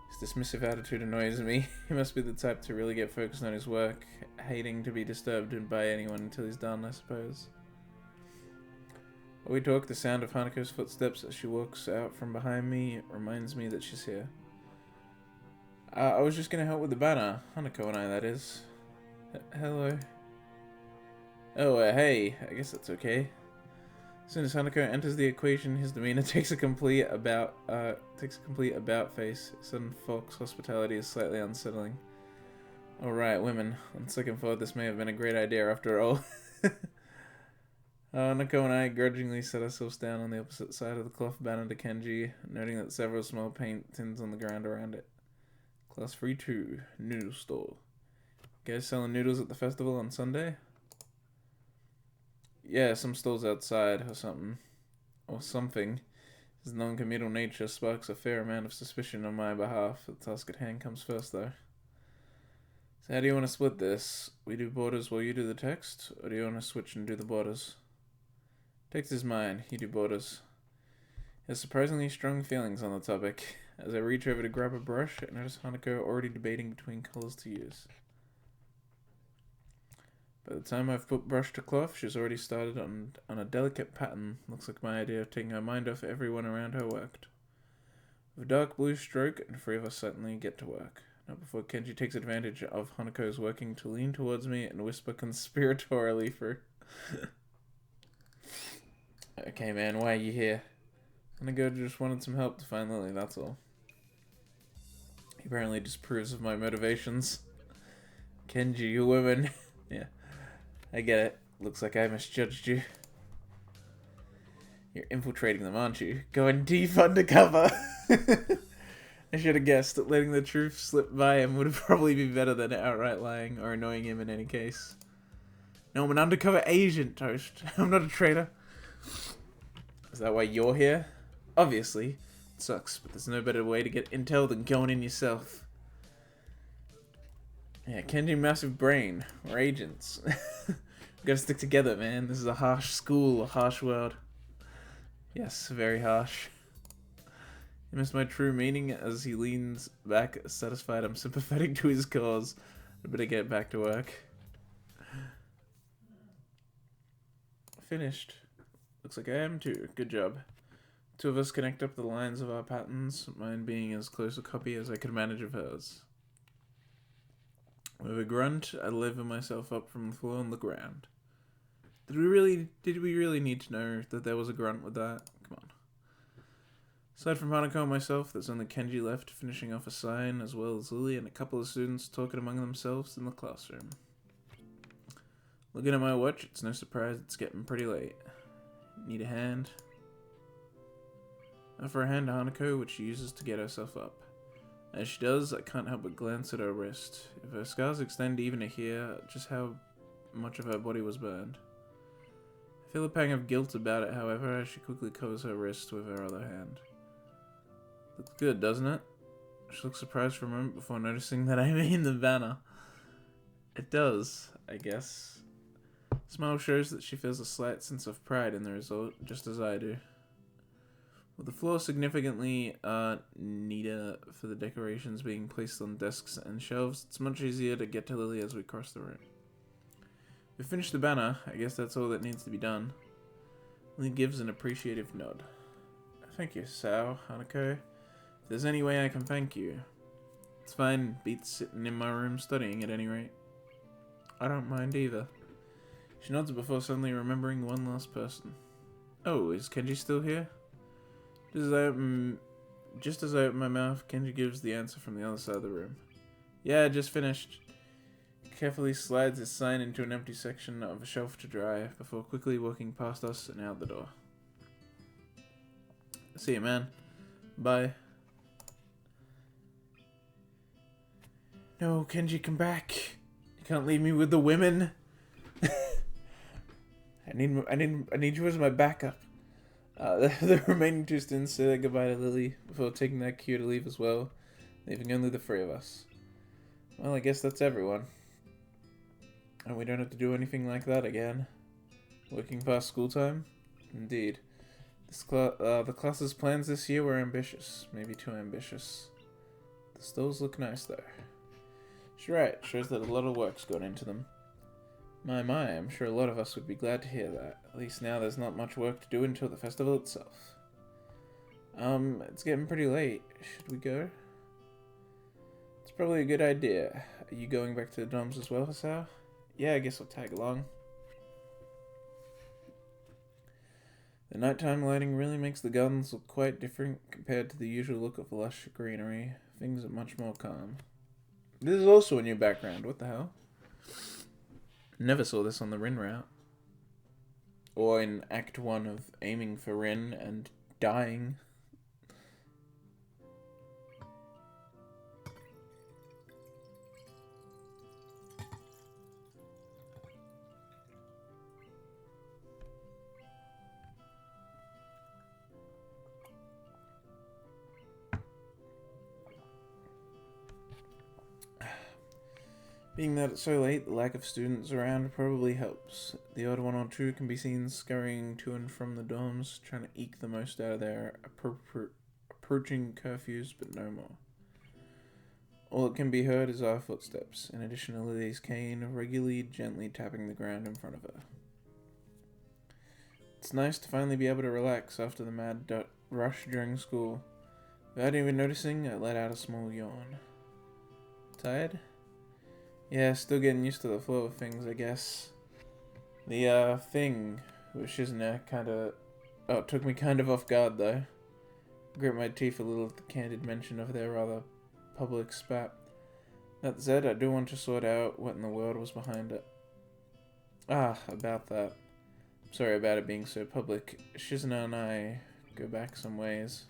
His dismissive attitude annoys me. He must be the type to really get focused on his work, hating to be disturbed by anyone until he's done, I suppose. While we talk, the sound of Hanako's footsteps as she walks out from behind me reminds me that she's here. I was just gonna help with the banner. Hanako and I, that is. Hello. Oh, hey. I guess that's okay. As soon as Hanako enters the equation, his demeanor takes a complete about face. Sudden Fox hospitality is slightly unsettling. Alright, women. On second thought, this may have been a great idea after all. Hanako and I grudgingly set ourselves down on the opposite side of the cloth banner to Kenji, noting that several small paint tins on the ground around it. Class 3-2, noodle store. Guys selling noodles at the festival on Sunday? Yeah, some stalls outside or something. Or something. His non-committal nature sparks a fair amount of suspicion on my behalf. The task at hand comes first, though. So how do you want to split this? We do borders while you do the text? Or do you want to switch and do the borders? Text is mine, you do borders. He has surprisingly strong feelings on the topic. As I reach over to grab a brush, I notice Hanako already debating between colours to use. By the time I've put brush to cloth, she's already started on a delicate pattern. Looks like my idea of taking her mind off everyone around her worked. With a dark blue stroke, and the three of us suddenly get to work. Not before Kenji takes advantage of Hanako's working to lean towards me and whisper conspiratorially through. Okay, man, why are you here? Hanako just wanted some help to find Lily, that's all. He apparently disapproves of my motivations. Kenji, you woman. Yeah, I get it. Looks like I misjudged you. You're infiltrating them, aren't you? Going deep undercover. I should have guessed that letting the truth slip by him would probably be better than outright lying or annoying him in any case. No, I'm an undercover agent, Toast. I'm not a traitor. Is that why you're here? Obviously. It sucks, but there's no better way to get intel than going in yourself. Yeah, Kenji massive brain. We're agents. We gotta stick together, man. This is a harsh school, a harsh world. Yes, very harsh. You missed my true meaning as he leans back, satisfied I'm sympathetic to his cause. I better get back to work. Finished. Looks like I am too. Good job. Two of us connect up the lines of our patterns, mine being as close a copy as I could manage of hers. With a grunt, I lever myself up from the floor and look around. Did we really need to know that there was a grunt with that? Come on. Aside from Hanako and myself, there's only Kenji left, finishing off a sign, as well as Lily and a couple of students talking among themselves in the classroom. Looking at my watch, it's no surprise it's getting pretty late. Need a hand? I offer a hand to Hanako, which she uses to get herself up. As she does, I can't help but glance at her wrist. If her scars extend even to here, just how much of her body was burned. I feel a pang of guilt about it, however, as she quickly covers her wrist with her other hand. Looks good, doesn't it? She looks surprised for a moment before noticing that I mean the banner. It does, I guess. Smile shows that she feels a slight sense of pride in the result, just as I do. With the floor significantly neater for the decorations being placed on desks and shelves, it's much easier to get to Lily as we cross the room. We finished the banner. I guess that's all that needs to be done. Lily gives an appreciative nod. Thank you, Sao, Hanako. If there's any way I can thank you. It's fine, beats sitting in my room studying at any rate. I don't mind either. She nods before suddenly remembering one last person. Oh, is Kenji still here? Just as I open my mouth, Kenji gives the answer from the other side of the room. Yeah, just finished. He carefully slides his sign into an empty section of a shelf to dry, before quickly walking past us and out the door. See you, man. Bye. No, Kenji, come back. You can't leave me with the women. I need you as my backup. The remaining two students say their goodbye to Lily before taking their cue to leave as well, leaving only the three of us. Well, I guess that's everyone. And we don't have to do anything like that again. Working past school time? Indeed. The class's plans this year were ambitious. Maybe too ambitious. The stalls look nice though. She's right. Shows that a lot of work's gone into them. My, I'm sure a lot of us would be glad to hear that. At least now there's not much work to do until the festival itself. It's getting pretty late. Should we go? It's probably a good idea. Are you going back to the dorms as well, Hasao? Yeah, I guess I'll tag along. The nighttime lighting really makes the gardens look quite different compared to the usual look of lush greenery. Things are much more calm. This is also a new background. What the hell? Never saw this on the Rin route. Or in Act 1 of aiming for Rin and dying. Being that it's so late, the lack of students around probably helps. The odd one or two can be seen scurrying to and from the dorms, trying to eke the most out of their approaching curfews, but no more. All that can be heard is our footsteps, in addition to Lily's cane regularly gently tapping the ground in front of her. It's nice to finally be able to relax after the mad rush during school. Without even noticing, I let out a small yawn. Tired? Yeah, still getting used to the flow of things, I guess. The, thing with Shizune took me kind of off guard, though. Grit my teeth a little at the candid mention of their rather public spat. That said, I do want to sort out what in the world was behind it. About that. Sorry about it being so public. Shizune and I go back some ways.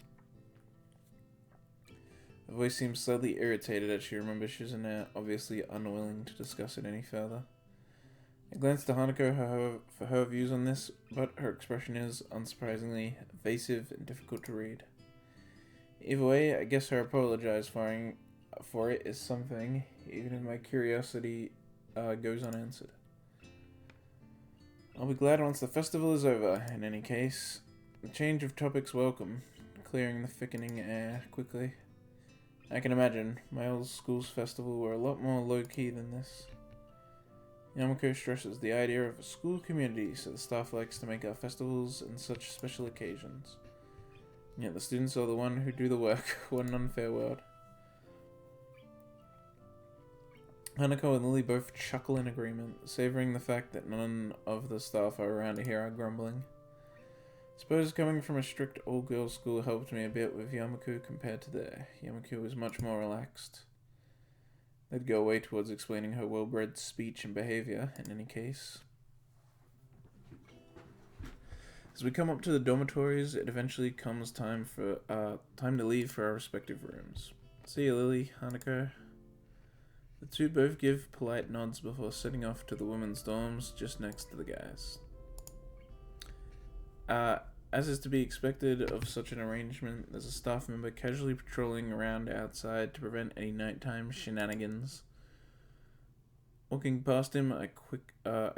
Her voice seemed slightly irritated as she remembered Shizune, obviously unwilling to discuss it any further. I glanced to Hanako for her views on this, but her expression is, unsurprisingly, evasive and difficult to read. Either way, I guess her apologize for it is something, even if my curiosity goes unanswered. I'll be glad once the festival is over, in any case. The change of topic's welcome, clearing the thickening air quickly. I can imagine, my old school's festival were a lot more low-key than this. Yamako stresses the idea of a school community, so the staff likes to make our festivals and such special occasions. Yet the students are the one who do the work. What an unfair world. Hanako and Lily both chuckle in agreement, savoring the fact that none of the staff around here are grumbling. Suppose coming from a strict all-girls school helped me a bit with Yamaku compared to there. Yamaku was much more relaxed. They'd go away towards explaining her well-bred speech and behavior, in any case. As we come up to the dormitories, it eventually comes time to leave for our respective rooms. See you, Lily, Hanako. The two both give polite nods before setting off to the women's dorms just next to the guys. As is to be expected of such an arrangement, there's a staff member casually patrolling around outside to prevent any nighttime shenanigans. Walking past him, I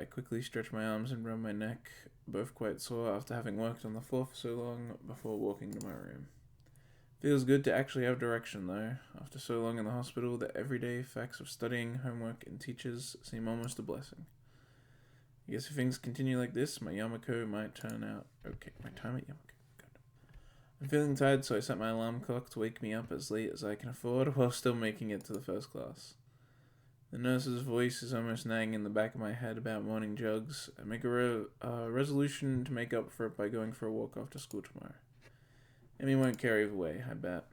quickly stretch my arms and rub my neck, both quite sore after having worked on the floor for so long before walking to my room. Feels good to actually have direction, though. After so long in the hospital, the everyday facts of studying, homework, and teachers seem almost a blessing. I guess if things continue like this, my Yamako might turn out okay. My time at Yamako. Good. I'm feeling tired, so I set my alarm clock to wake me up as late as I can afford while still making it to the first class. The nurse's voice is almost nagging in the back of my head about morning jugs. I make a resolution to make up for it by going for a walk after school tomorrow. Emmy won't care either way, I bet.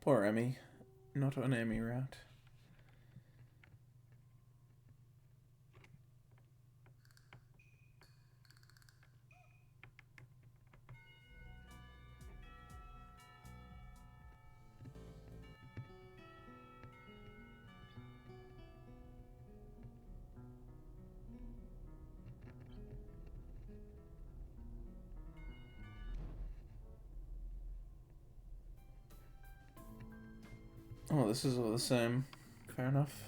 Poor Emmy. Not on Emmy route. Oh, this is all the same. Fair enough.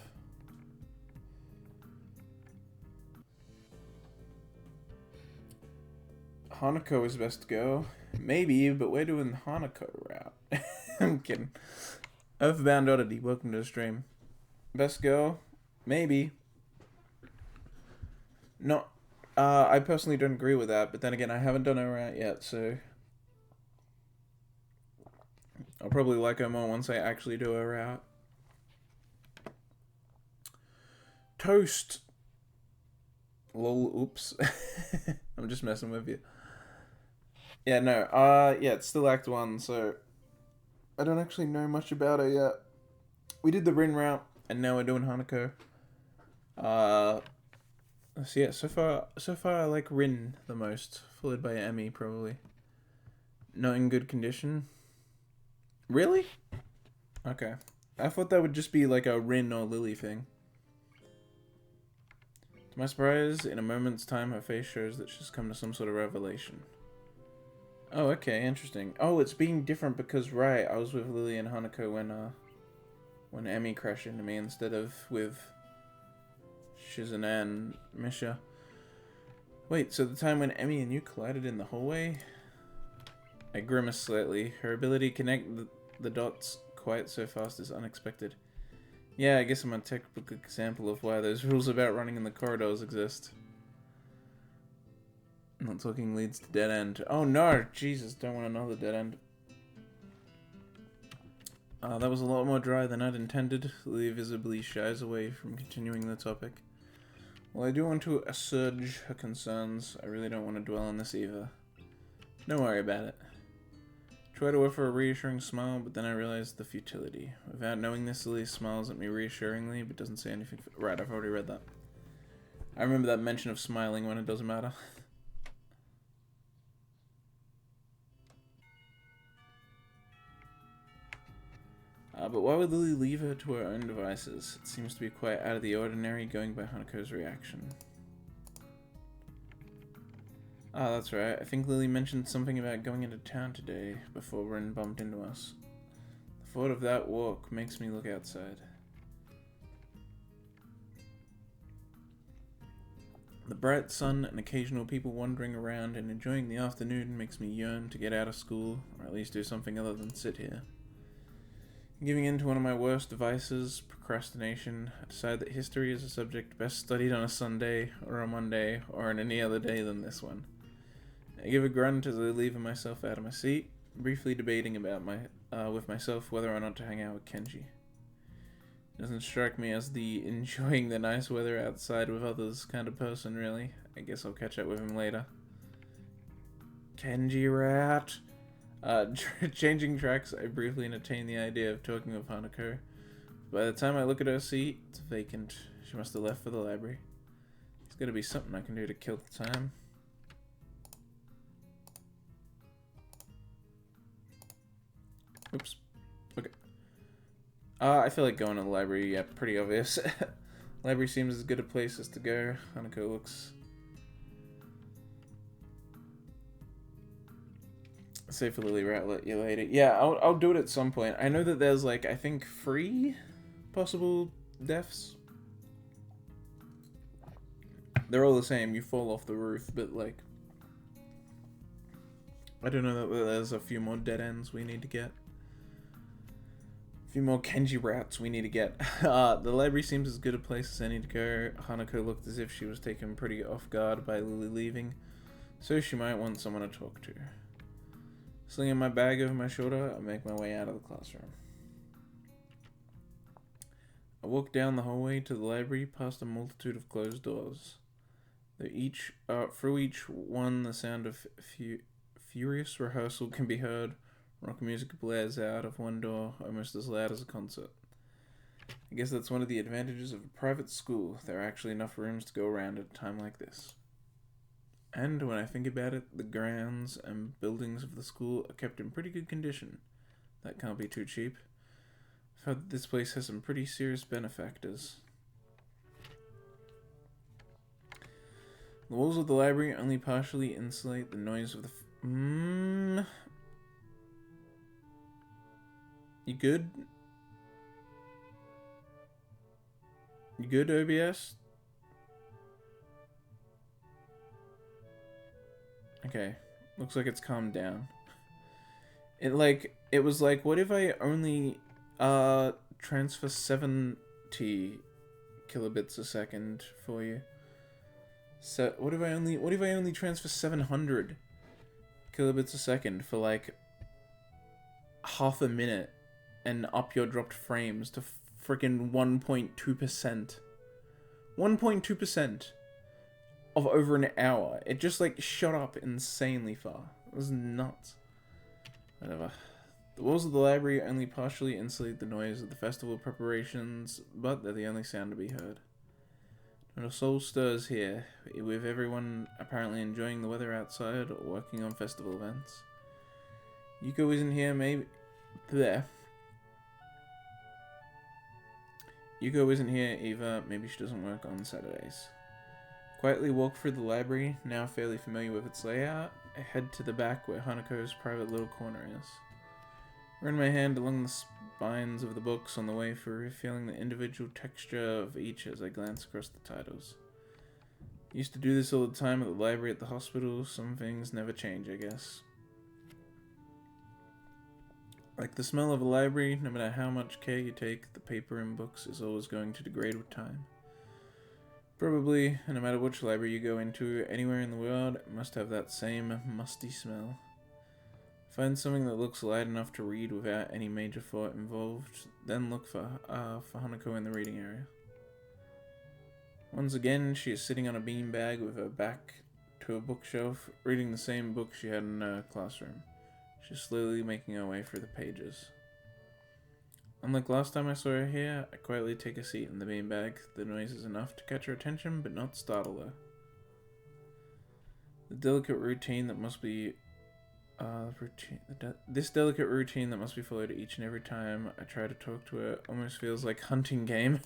Hanako is best to go. Maybe, but we're doing the Hanako route. I'm kidding. Earthbound Oddity, welcome to the stream. Best go? Maybe. No, I personally don't agree with that, but then again, I haven't done her route yet, so... I'll probably like her more once I actually do her route. Toast! Lol, oops. I'm just messing with you. Yeah, no, yeah, it's still Act 1, so... I don't actually know much about her yet. We did the Rin route, and now we're doing Hanako. So yeah, so far I like Rin the most, followed by Emmy, probably. Not in good condition. Really? Okay. I thought that would just be like a Rin or Lily thing. To my surprise, in a moment's time, her face shows that she's come to some sort of revelation. Oh, okay, interesting. Oh, it's being different because, right, I was with Lily and Hanako when Emmy crashed into me instead of with Shizune and Misha. Wait, so the time when Emmy and you collided in the hallway? I grimace slightly. Her ability to connect the dots quite so fast is unexpected. Yeah, I guess I'm a typical example of why those rules about running in the corridors exist. Not talking leads to dead end. Oh no! Jesus, don't want another dead end. That was a lot more dry than I'd intended. Lily visibly shies away from continuing the topic. While I do want to assuage her concerns, I really don't want to dwell on this either. Don't worry about it. Try to offer a reassuring smile, but then I realized the futility. Without knowing this, Lily smiles at me reassuringly, but doesn't say anything. Right, I've already read that. I remember that mention of smiling when it doesn't matter. But why would Lily leave her to her own devices? It seems to be quite out of the ordinary, going by Hanako's reaction. Ah, that's right. I think Lily mentioned something about going into town today, before Rin bumped into us. The thought of that walk makes me look outside. The bright sun and occasional people wandering around and enjoying the afternoon makes me yearn to get out of school, or at least do something other than sit here. Giving in to one of my worst vices, procrastination, I decide that history is a subject best studied on a Sunday, or a Monday, or on any other day than this one. I give a grunt as I lever myself out of my seat, briefly debating about with myself whether or not to hang out with Kenji. It doesn't strike me as the enjoying the nice weather outside with others kind of person, really. I guess I'll catch up with him later. Kenji rat! Changing tracks, I briefly entertain the idea of talking with Hanako. By the time I look at her seat, it's vacant. She must have left for the library. There's gotta be something I can do to kill the time. Oops. Okay. I feel like going to the library, yeah, pretty obvious. Library seems as good a place as to go. Hanako looks... Say for Lily Rat, let you later. Yeah, I'll do it at some point. I know that there's, like, I think 3 possible deaths. They're all the same. You fall off the roof, but, like... I don't know that there's a few more dead ends we need to get. A few more Kenji rats we need to get. The library seems as good a place as any to go. Hanako looked as if she was taken pretty off guard by Lily leaving, so she might want someone to talk to. Slinging my bag over my shoulder, I make my way out of the classroom. I walk down the hallway to the library past a multitude of closed doors. Through each one, the sound of furious rehearsal can be heard. Rock music blares out of one door, almost as loud as a concert. I guess that's one of the advantages of a private school. There are actually enough rooms to go around at a time like this. And when I think about it, the grounds and buildings of the school are kept in pretty good condition. That can't be too cheap. I've heard that this place has some pretty serious benefactors. The walls of the library only partially insulate the noise of the... You good? You good, OBS? Okay. Looks like it's calmed down. It was like, what if I only transfer 70 kilobits a second for you? So what if I only transfer 700 kilobits a second for like half a minute and up your dropped frames to freaking 1.2%. 1.2% of over an hour. It just like shot up insanely far. It was nuts. Whatever. The walls of the library only partially insulate the noise of the festival preparations, but they're the only sound to be heard. Not a soul stirs here, with everyone apparently enjoying the weather outside or working on festival events. Yuko isn't here, maybe... There. Yuko isn't here either, maybe she doesn't work on Saturdays. Quietly walk through the library, now fairly familiar with its layout. I head to the back where Hanako's private little corner is. Run my hand along the spines of the books on the way through, feeling the individual texture of each as I glance across the titles. Used to do this all the time at the library at the hospital. Some things never change, I guess. Like the smell of a library, no matter how much care you take, the paper in books is always going to degrade with time. Probably, no matter which library you go into, anywhere in the world, it must have that same musty smell. Find something that looks light enough to read without any major thought involved, then look for Hanako in the reading area. Once again, she is sitting on a beanbag with her back to a bookshelf, reading the same book she had in her classroom. She's slowly making her way through the pages. Unlike last time I saw her here, I quietly take a seat in the beanbag. The noise is enough to catch her attention, but not startle her. The delicate routine that must be this delicate routine that must be followed each and every time I try to talk to her almost feels like hunting game.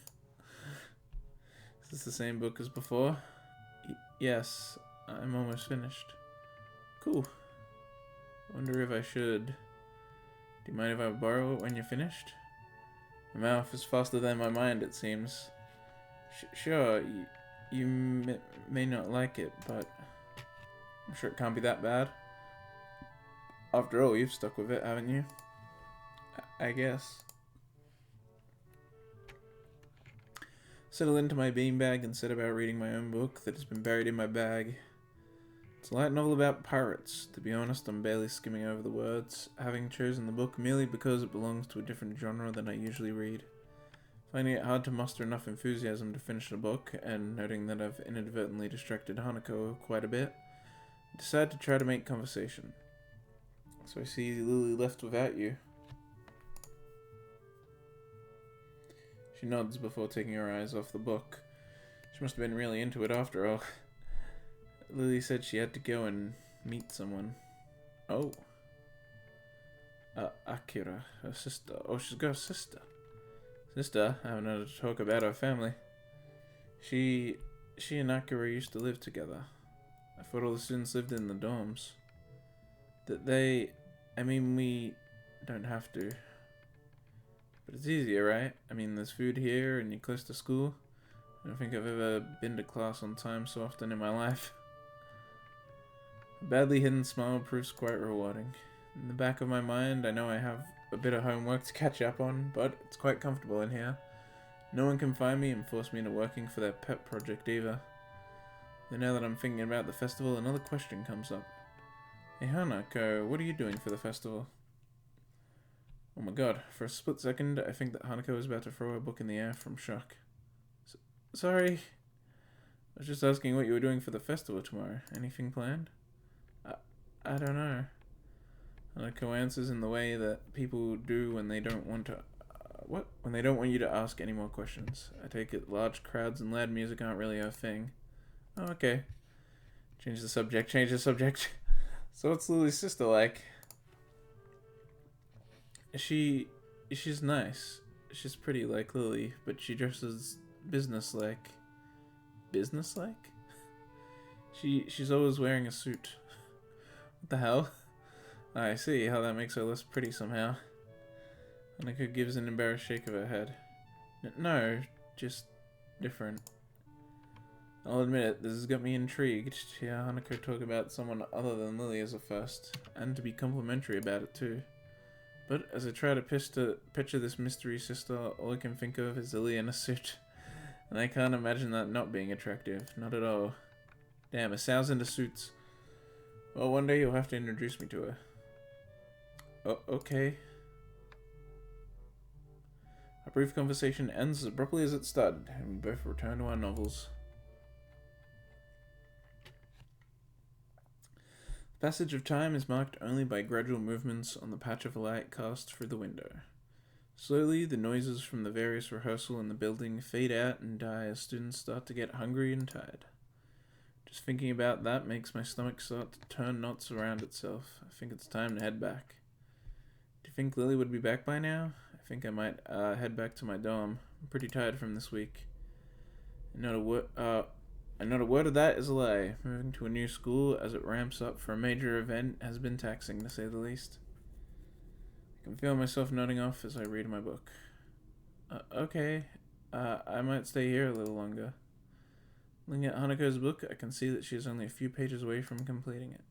Is this the same book as before? Yes, I'm almost finished. Cool. I wonder if I should. Do you mind if I borrow it when you're finished? My mouth is faster than my mind, it seems. Sure, you may not like it, but I'm sure it can't be that bad. After all, you've stuck with it, haven't you? I guess. Settle into my beanbag and set about reading my own book that has been buried in my bag. It's a light novel about pirates. To be honest, I'm barely skimming over the words, having chosen the book merely because it belongs to a different genre than I usually read. Finding it hard to muster enough enthusiasm to finish the book, and noting that I've inadvertently distracted Hanako quite a bit, I decide to try to make conversation. So I see Lily left without you. She nods before taking her eyes off the book. She must have been really into it after all. Lily said she had to go and meet someone. Oh. Akira, her sister. Oh, she's got a sister. Sister? I haven't had to talk about her family. She and Akira used to live together. I thought all the students lived in the dorms. We don't have to. But it's easier, right? I mean, there's food here and you're close to school. I don't think I've ever been to class on time so often in my life. A badly hidden smile proves quite rewarding. In the back of my mind, I know I have a bit of homework to catch up on, but it's quite comfortable in here. No one can find me and force me into working for their pet project either. Then now that I'm thinking about the festival, another question comes up. Hey Hanako, what are you doing for the festival? Oh my god, for a split second, I think that Hanako is about to throw her book in the air from shock. Sorry. I was just asking what you were doing for the festival tomorrow. Anything planned? I don't know. Hanako answers in the way that people do when they don't want to... When they don't want you to ask any more questions. I take it large crowds and loud music aren't really her thing. Oh, okay. Change the subject. So what's Lily's sister like? She's nice. She's pretty like Lily, but she dresses business-like. Business-like? She's always wearing a suit. What the hell? I see how that makes her less pretty somehow. Hanako gives an embarrassed shake of her head. No, just different. I'll admit it, this has got me intrigued to hear Hanako talk about someone other than Lily as a first, and to be complimentary about it too. But as I try to picture this mystery sister, all I can think of is Lily in a suit. And I can't imagine that not being attractive, not at all. Damn, a thousand into suits. Well, one day you'll have to introduce me to her. Oh, okay. Our brief conversation ends as abruptly as it started, and we both return to our novels. The passage of time is marked only by gradual movements on the patch of light cast through the window. Slowly, the noises from the various rehearsal in the building fade out and die as students start to get hungry and tired. Just thinking about that makes my stomach start to turn knots around itself. I think it's time to head back. Do you think Lily would be back by now? I think I might head back to my dorm. I'm pretty tired from this week. And not a word of that is a lie. Moving to a new school as it ramps up for a major event has been taxing, to say the least. I can feel myself nodding off as I read my book. Okay. I might stay here a little longer. Looking at Hanako's book, I can see that she is only a few pages away from completing it.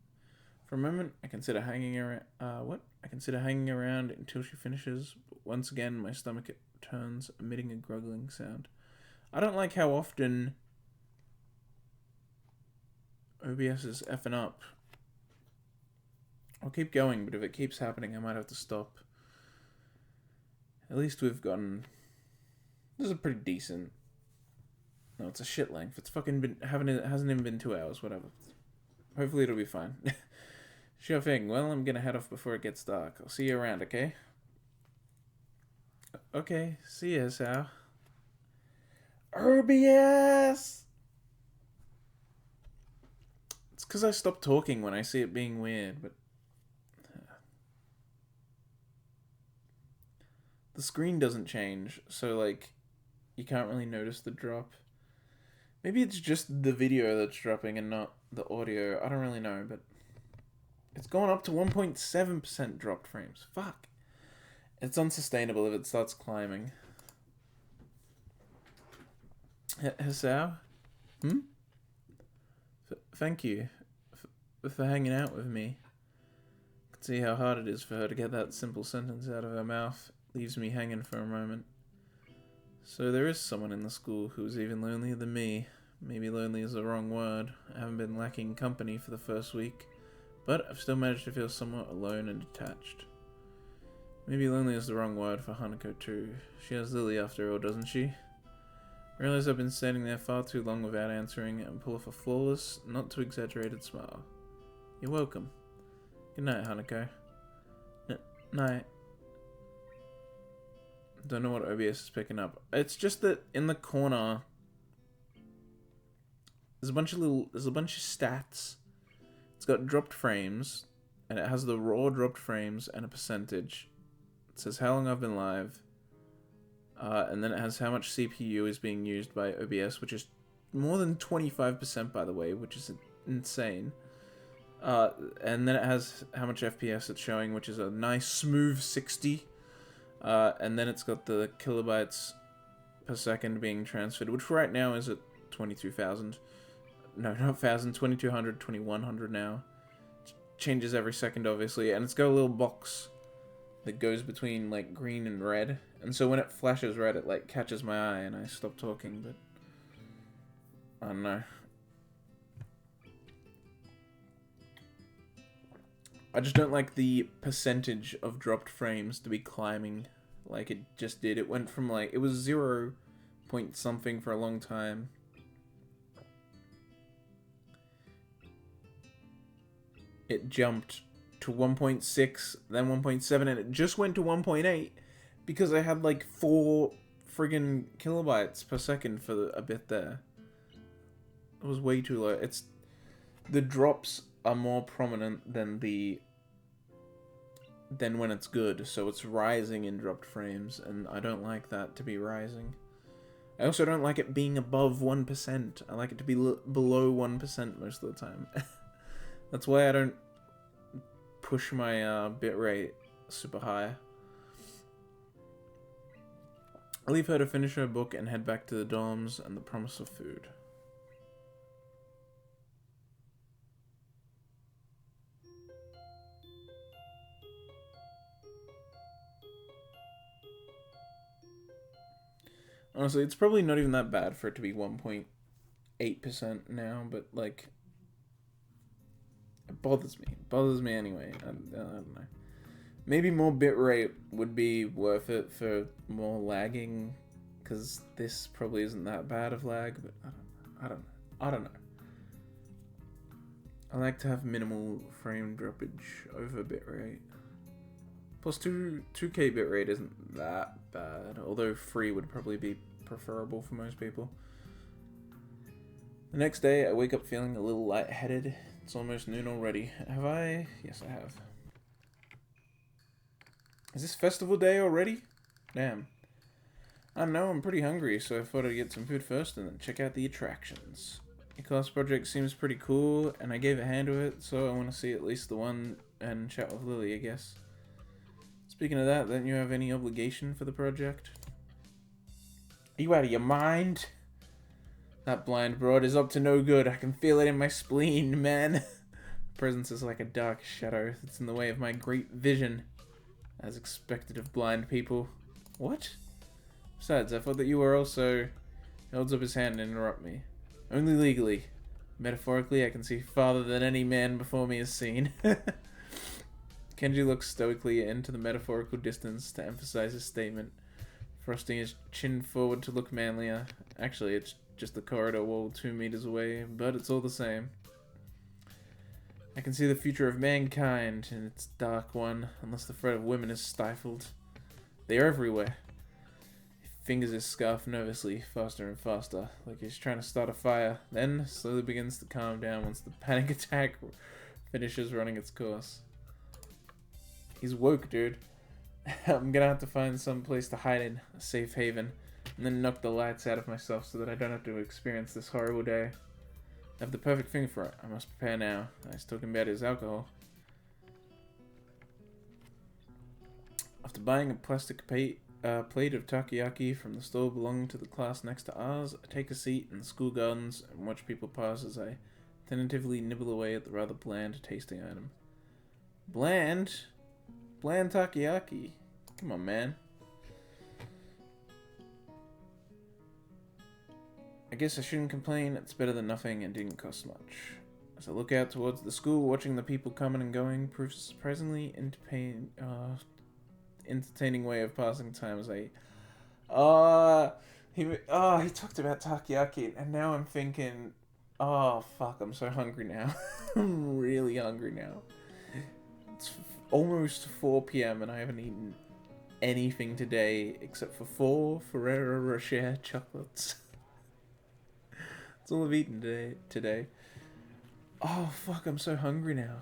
For a moment, I consider hanging around. I consider hanging around until she finishes, but once again, my stomach turns, emitting a gruggling sound. I don't like how often OBS is effing up. I'll keep going, but if it keeps happening, I might have to stop. At least we've gotten... This is a pretty decent... No, it's a shit length. It's fucking been... It hasn't even been 2 hours, whatever. Hopefully it'll be fine. Sure thing. Well, I'm gonna head off before it gets dark. I'll see you around, okay? Okay, see ya, Sal. RBS! It's because I stop talking when I see it being weird, but... The screen doesn't change, so, like, you can't really notice the drop. Maybe it's just the video that's dropping and not the audio. I don't really know, but... It's gone up to 1.7% dropped frames. Fuck. It's unsustainable if it starts climbing. Hasao? Thank you for hanging out with me. I can see how hard it is for her to get that simple sentence out of her mouth. Leaves me hanging for a moment. So there is someone in the school who's even lonelier than me. Maybe lonely is the wrong word. I haven't been lacking company for the first week, but I've still managed to feel somewhat alone and detached. Maybe lonely is the wrong word for Hanako too. She has Lily after all, doesn't she? I realize I've been standing there far too long without answering and pull off a flawless, not too exaggerated smile. You're welcome. Good night, Hanako. Night. Don't know what OBS is picking up. It's just that in the corner there's a bunch of stats. It's got dropped frames, and it has the raw dropped frames and a percentage. It says how long I've been live. And then it has how much CPU is being used by OBS, which is more than 25%, by the way, which is insane. And then it has how much FPS it's showing, which is a nice smooth 60. And then it's got the kilobytes per second being transferred, which right now is at 22,000. No, not 1,000, 2,200, 2,100 now. Changes every second, obviously. And it's got a little box that goes between, like, green and red. And so when it flashes red, it, like, catches my eye and I stop talking, but... I don't know. I just don't like the percentage of dropped frames to be climbing like it just did. It went from, like, it was 0 point something for a long time. It jumped to 1.6, then 1.7, and it just went to 1.8 because I had like 4 friggin' kilobytes per second for a bit there. It was way too low. The drops are more prominent than when it's good, so it's rising in dropped frames, and I don't like that to be rising. I also don't like it being above 1%. I like it to be below 1% most of the time. That's why I don't push my bitrate super high. I leave her to finish her book and head back to the dorms and the promise of food. Honestly, it's probably not even that bad for it to be 1.8% now, but, like, it bothers me. It bothers me anyway. I don't know. Maybe more bitrate would be worth it for more lagging, because this probably isn't that bad of lag, but I don't know. I like to have minimal frame droppage over bitrate. Plus 2K bitrate isn't that bad, although 3 would probably be preferable for most people. The next day, I wake up feeling a little lightheaded. It's almost noon already. Have I? Yes, I have. Is this festival day already? Damn. I don't know, I'm pretty hungry, so I thought I'd get some food first and then check out the attractions. Your class project seems pretty cool, and I gave a hand to it, so I want to see at least the one and chat with Lily, I guess. Speaking of that, don't you have any obligation for the project? Are you out of your mind? That blind broad is up to no good. I can feel it in my spleen, man. Presence is like a dark shadow that's in the way of my great vision, as expected of blind people. What? Besides, I thought that you were also... He holds up his hand and interrupt me. Only legally. Metaphorically, I can see farther than any man before me has seen. Kenji looks stoically into the metaphorical distance to emphasize his statement, thrusting his chin forward to look manlier. Actually, it's just the corridor wall 2 meters away, but it's all the same. I can see the future of mankind in its dark one, unless the threat of women is stifled. They are everywhere. He fingers his scarf nervously, faster and faster, like he's trying to start a fire, then slowly begins to calm down once the panic attack finishes running its course. He's woke, dude. I'm gonna have to find some place to hide in, a safe haven, and then knock the lights out of myself so that I don't have to experience this horrible day. I have the perfect thing for it. I must prepare now. He's talking about his alcohol. After buying a plastic plate of takoyaki from the store belonging to the class next to ours, I take a seat in the school gardens and watch people pass as I tentatively nibble away at the rather bland tasting item. Bland? Bland takoyaki? Come on, man. I guess I shouldn't complain, it's better than nothing and didn't cost much. As I look out towards the school, watching the people coming and going proves a surprisingly entertaining way of passing time as I... he talked about takoyaki, and now I'm thinking, oh, fuck, I'm so hungry now. I'm really hungry now. It's almost 4 p.m. and I haven't eaten anything today except for 4 Ferrero Rocher chocolates. That's all I've eaten today. Oh, fuck, I'm so hungry now.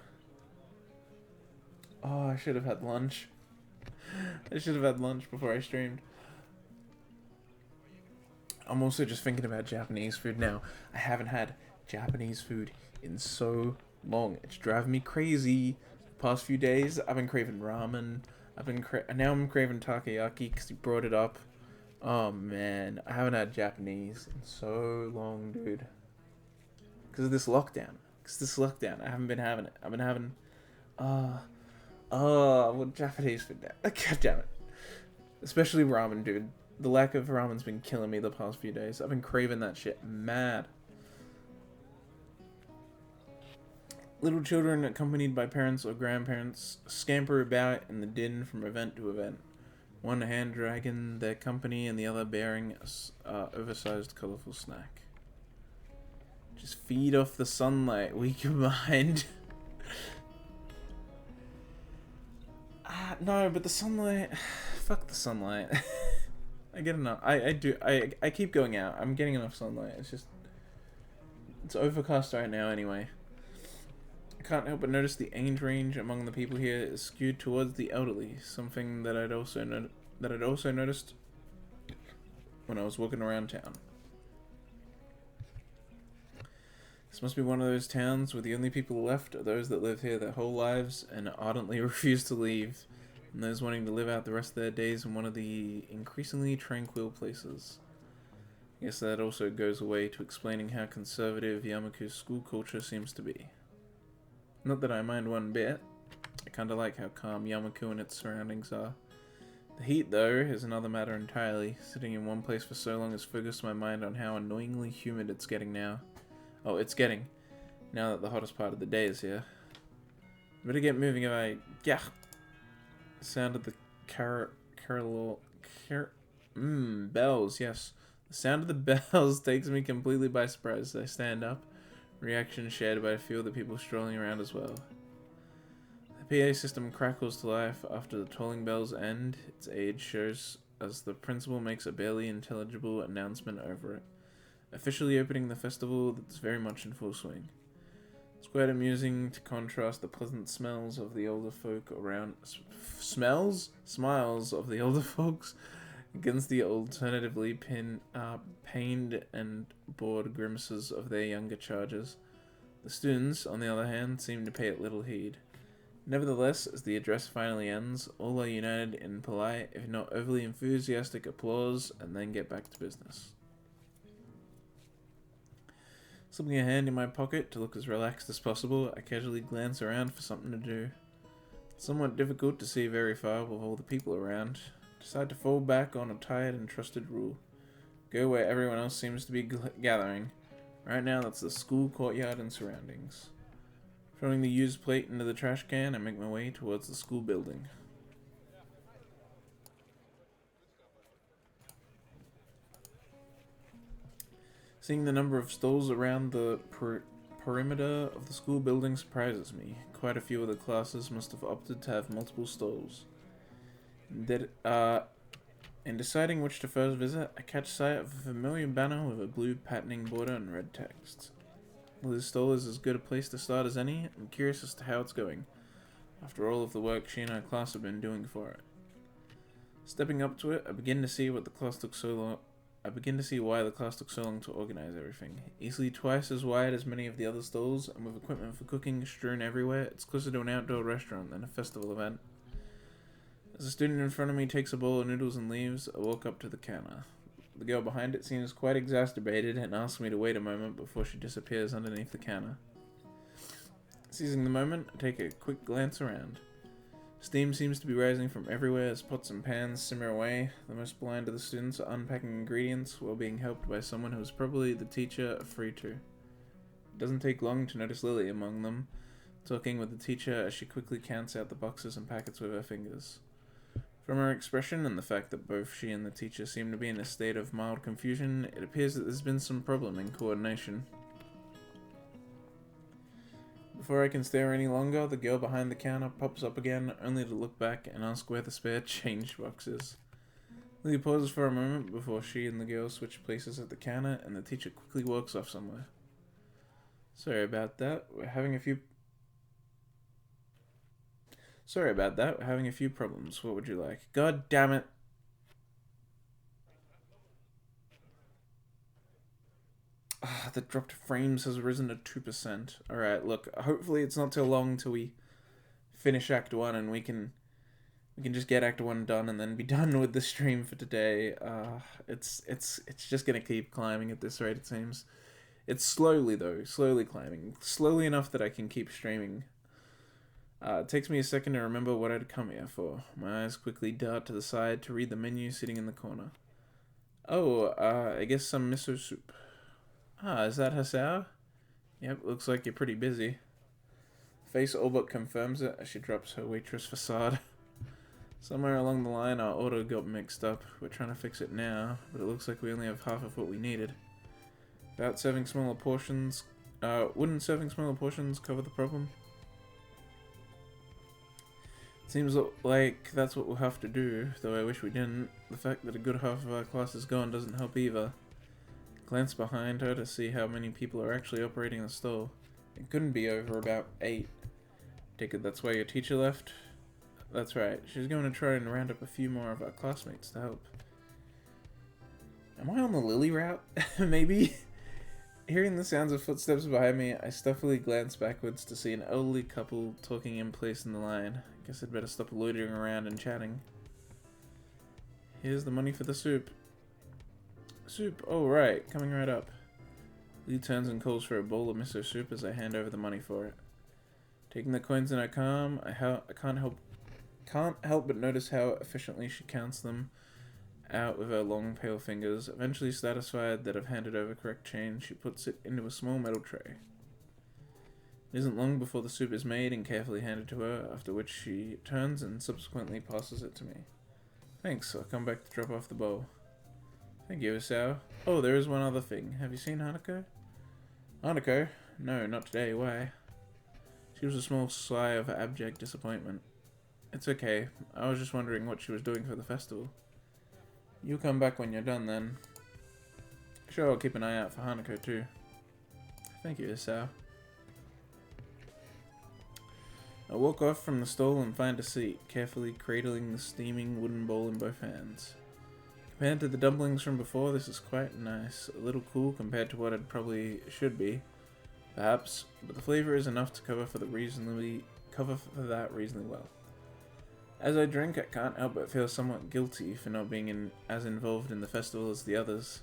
Oh, I should have had lunch. I should have had lunch before I streamed. I'm also just thinking about Japanese food now. I haven't had Japanese food in so long. It's driving me crazy. The past few days, I've been craving ramen. Now I'm craving takoyaki because you brought it up. Oh man, I haven't had Japanese in so long, dude. Because of this lockdown. I haven't been having it. I've been having... what Japanese food now? God damn it. Especially ramen, dude. The lack of ramen's been killing me the past few days. I've been craving that shit mad. Little children accompanied by parents or grandparents scamper about in the din from event to event. One hand dragging their company and the other bearing a oversized colourful snack. Just feed off the sunlight, weaker mind. No, but the sunlight... Fuck the sunlight. I get enough. I keep going out. I'm getting enough sunlight. It's just... It's overcast right now anyway. I can't help but notice the age range among the people here is skewed towards the elderly, something that I'd also noticed when I was walking around town. This must be one of those towns where the only people left are those that live here their whole lives and ardently refuse to leave, and those wanting to live out the rest of their days in one of the increasingly tranquil places. I guess that also goes away to explaining how conservative Yamaku's school culture seems to be. Not that I mind one bit. I kinda like how calm Yamaku and its surroundings are. The heat, though, is another matter entirely. Sitting in one place for so long has focused my mind on how annoyingly humid it's getting now. Oh, it's getting. Now that the hottest part of the day is here. Better get moving if I... Yeah! The sound of the bells, yes. The sound of the bells takes me completely by surprise as I stand up. Reaction shared by a few other people strolling around as well. The PA system crackles to life after the tolling bells end. Its age shows as the principal makes a barely intelligible announcement over it, officially opening the festival that's very much in full swing. It's quite amusing to contrast the pleasant smells of the older folk around... Smiles of the older folks against the alternatively pained and bored grimaces of their younger charges. The students, on the other hand, seem to pay it little heed. Nevertheless, as the address finally ends, all are united in polite, if not overly enthusiastic applause, and then get back to business. Slipping a hand in my pocket to look as relaxed as possible, I casually glance around for something to do. It's somewhat difficult to see very far with all the people around. Decide to fall back on a tired and trusted rule. Go where everyone else seems to be gathering. Right now, that's the school courtyard and surroundings. Throwing the used plate into the trash can, I make my way towards the school building. Seeing the number of stalls around the perimeter of the school building surprises me. Quite a few of the classes must have opted to have multiple stalls. In deciding which to first visit, I catch sight of a familiar banner with a blue patterning border and red text. Well, this stall is as good a place to start as any. I'm curious as to how it's going, after all of the work she and her class have been doing for it. Stepping up to it, I begin to see why the class took so long to organize everything. Easily twice as wide as many of the other stalls, and with equipment for cooking strewn everywhere, it's closer to an outdoor restaurant than a festival event. As a student in front of me takes a bowl of noodles and leaves, I walk up to the counter. The girl behind it seems quite exacerbated and asks me to wait a moment before she disappears underneath the counter. Seizing the moment, I take a quick glance around. Steam seems to be rising from everywhere as pots and pans simmer away. The most blind of the students are unpacking ingredients while being helped by someone who is probably the teacher of free to. It doesn't take long to notice Lily among them, talking with the teacher as she quickly counts out the boxes and packets with her fingers. From her expression and the fact that both she and the teacher seem to be in a state of mild confusion, it appears that there's been some problem in coordination. Before I can stare any longer, the girl behind the counter pops up again, only to look back and ask where the spare change box is. Lily pauses for a moment before she and the girl switch places at the counter, and the teacher quickly walks off somewhere. Sorry about that, we're having a few problems. What would you like? God damn it! The dropped frames has risen to 2%. Alright, look, hopefully it's not too long till we finish Act 1 and we can just get Act 1 done and then be done with the stream for today. It's just gonna keep climbing at this rate, it seems. It's slowly climbing. Slowly enough that I can keep streaming. It takes me a second to remember what I'd come here for. My eyes quickly dart to the side to read the menu sitting in the corner. Oh, I guess some miso soup. Is that Hasao? Yep, looks like you're pretty busy. Face all but confirms it as she drops her waitress facade. Somewhere along the line our order got mixed up. We're trying to fix it now, but it looks like we only have half of what we needed. Without serving smaller portions, wouldn't serving smaller portions cover the problem? Seems like that's what we'll have to do, though I wish we didn't. The fact that a good half of our class is gone doesn't help either. Glance behind her to see how many people are actually operating the stall. It couldn't be over about 8. Take it that's why your teacher left? That's right, she's going to try and round up a few more of our classmates to help. Am I on the Lily route? Maybe? Hearing the sounds of footsteps behind me, I stuffily glance backwards to see an elderly couple talking in place in the line. Guess I'd better stop loitering around and chatting. Here's the money for the soup. Soup? Oh, right. Coming right up. Lee turns and calls for a bowl of miso soup as I hand over the money for it. Taking the coins in her palm, I can't help but notice how efficiently she counts them out with her long, pale fingers. Eventually satisfied that I've handed over correct change, she puts it into a small metal tray. It isn't long before the soup is made and carefully handed to her, after which she turns and subsequently passes it to me. Thanks, I'll come back to drop off the bowl. Thank you, Isao. Oh, there is one other thing. Have you seen Hanako? Hanako? No, not today. Why? She was a small sigh of abject disappointment. It's okay. I was just wondering what she was doing for the festival. You come back when you're done, then. Sure, I'll keep an eye out for Hanako, too. Thank you, Isao. I walk off from the stall and find a seat, carefully cradling the steaming wooden bowl in both hands. Compared to the dumplings from before, this is quite nice. A little cool compared to what it probably should be, perhaps, but the flavor is enough to cover for that reasonably well. As I drink, I can't help but feel somewhat guilty for not being as involved in the festival as the others.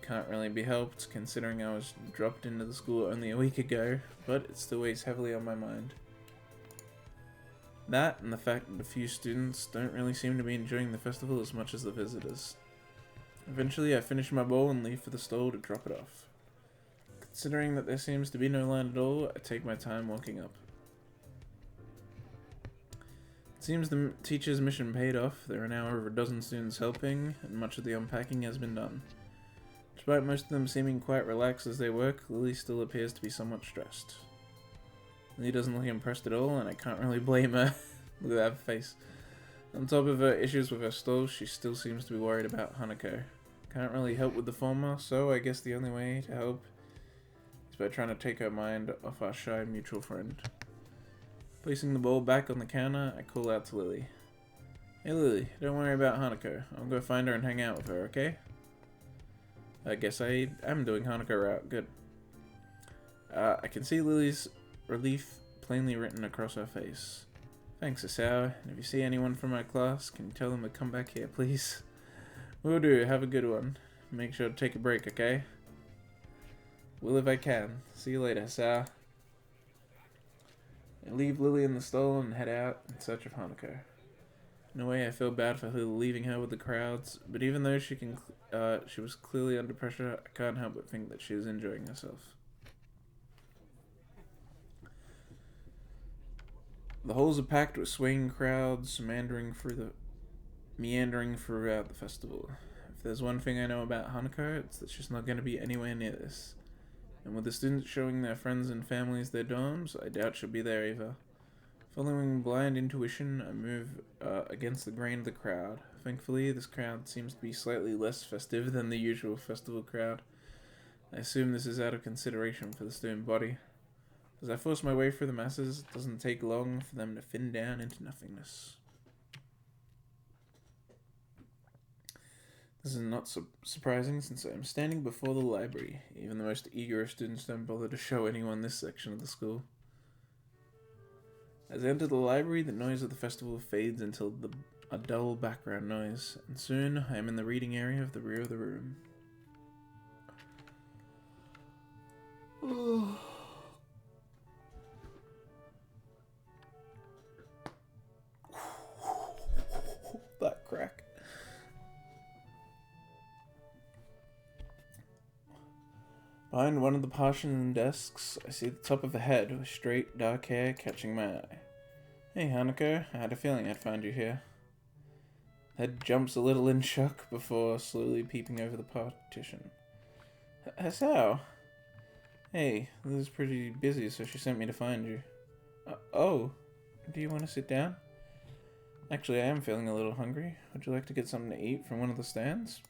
Can't really be helped, considering I was dropped into the school only a week ago, but it still weighs heavily on my mind. That, and the fact that a few students don't really seem to be enjoying the festival as much as the visitors. Eventually, I finish my bowl and leave for the stall to drop it off. Considering that there seems to be no line at all, I take my time walking up. It seems the teacher's mission paid off. There are now over a dozen students helping, and much of the unpacking has been done. To Despite most of them seeming quite relaxed as they work, Lily still appears to be somewhat stressed. Lily doesn't look impressed at all, and I can't really blame her. Look at that face. On top of her issues with her stall, she still seems to be worried about Hanako. Can't really help with the former, so I guess the only way to help is by trying to take her mind off our shy mutual friend. Placing the bowl back on the counter, I call out to Lily. Hey Lily, don't worry about Hanako. I'll go find her and hang out with her, okay? I guess I am doing Hanako route. Good. I can see Lily's relief plainly written across her face. Thanks, Asao. And if you see anyone from my class, can you tell them to come back here, please? Will do. Have a good one. Make sure to take a break, okay? Will if I can. See you later, Asao. I leave Lily in the stall and head out in search of Hanako. In a way, I feel bad for her leaving her with the crowds, but even though she was clearly under pressure, I can't help but think that she is enjoying herself. The halls are packed with swaying crowds meandering throughout the festival. If there's one thing I know about Hanako, it's that she's not going to be anywhere near this. And with the students showing their friends and families their dorms, I doubt she'll be there either. Following blind intuition, I move against the grain of the crowd. Thankfully, this crowd seems to be slightly less festive than the usual festival crowd. I assume this is out of consideration for the student body. As I force my way through the masses, it doesn't take long for them to thin down into nothingness. This is not surprising since I am standing before the library. Even the most eager of students don't bother to show anyone this section of the school. As I enter the library, the noise of the festival fades until a dull background noise, and soon I am in the reading area of the rear of the room. That crack. Behind one of the partition desks, I see the top of a head with straight, dark hair catching my eye. Hey, Hanako, I had a feeling I'd find you here. The head jumps a little in shock before slowly peeping over the partition. How? Hey, Liz is pretty busy, so she sent me to find you. Oh, do you want to sit down? Actually, I am feeling a little hungry. Would you like to get something to eat from one of the stands?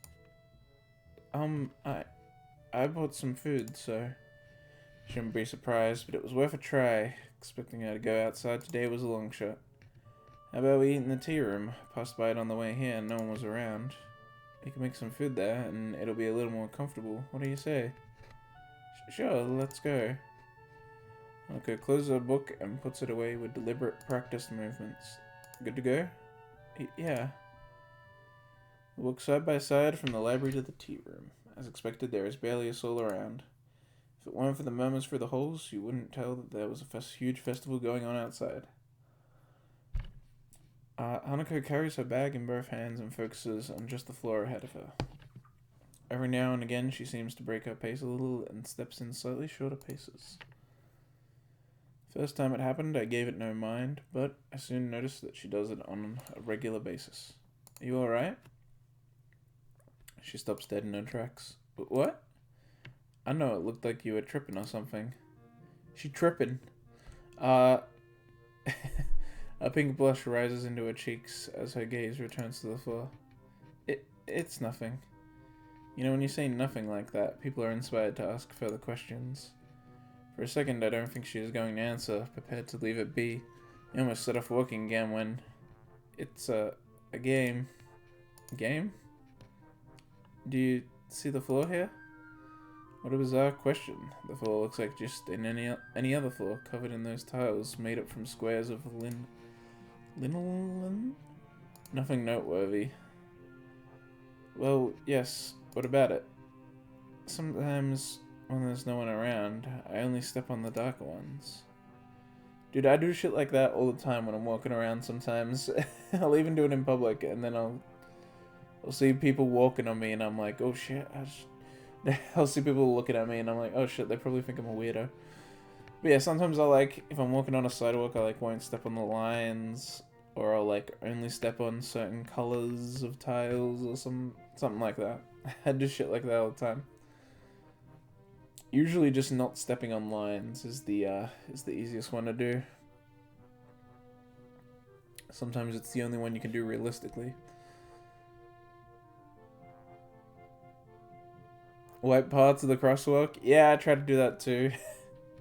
I bought some food, so shouldn't be surprised, but it was worth a try. Expecting her to go outside today was a long shot. How about we eat in the tea room? Passed by it on the way here and no one was around. You can make some food there and it'll be a little more comfortable. What do you say? Sure, let's go. Okay, closes her book and puts it away with deliberate, practiced movements. Good to go? Yeah. We walk side by side from the library to the tea room. As expected, there is barely a soul around. If it weren't for the murmurs through the halls, you wouldn't tell that there was a huge festival going on outside. Hanako carries her bag in both hands and focuses on just the floor ahead of her. Every now and again, she seems to break her pace a little and steps in slightly shorter paces. First time it happened, I gave it no mind, but I soon noticed that she does it on a regular basis. Are you alright? She stops dead in her tracks. What? I know it looked like you were tripping or something. She tripping. A pink blush rises into her cheeks as her gaze returns to the floor. It's nothing. You know, when you say nothing like that, people are inspired to ask further questions. For a second, I don't think she is going to answer, prepared to leave it be. I almost set off walking again when... It's a game. Game? Do you see the floor here? What a bizarre question. The floor looks like just in any other floor, covered in those tiles made up from squares of linoleum? Nothing noteworthy. Well, yes. What about it? Sometimes, when there's no one around, I only step on the darker ones. Dude, I do shit like that all the time when I'm walking around sometimes. I'll even do it in public, and then I'll see people walking on me, and I'm like, oh shit. I'll see people looking at me, and I'm like, oh shit, they probably think I'm a weirdo. But yeah, sometimes if I'm walking on a sidewalk, I won't step on the lines, or I'll only step on certain colors of tiles, or something like that. I do shit like that all the time. Usually just not stepping on lines is the easiest one to do. Sometimes it's the only one you can do realistically. White parts of the crosswalk? Yeah, I try to do that too.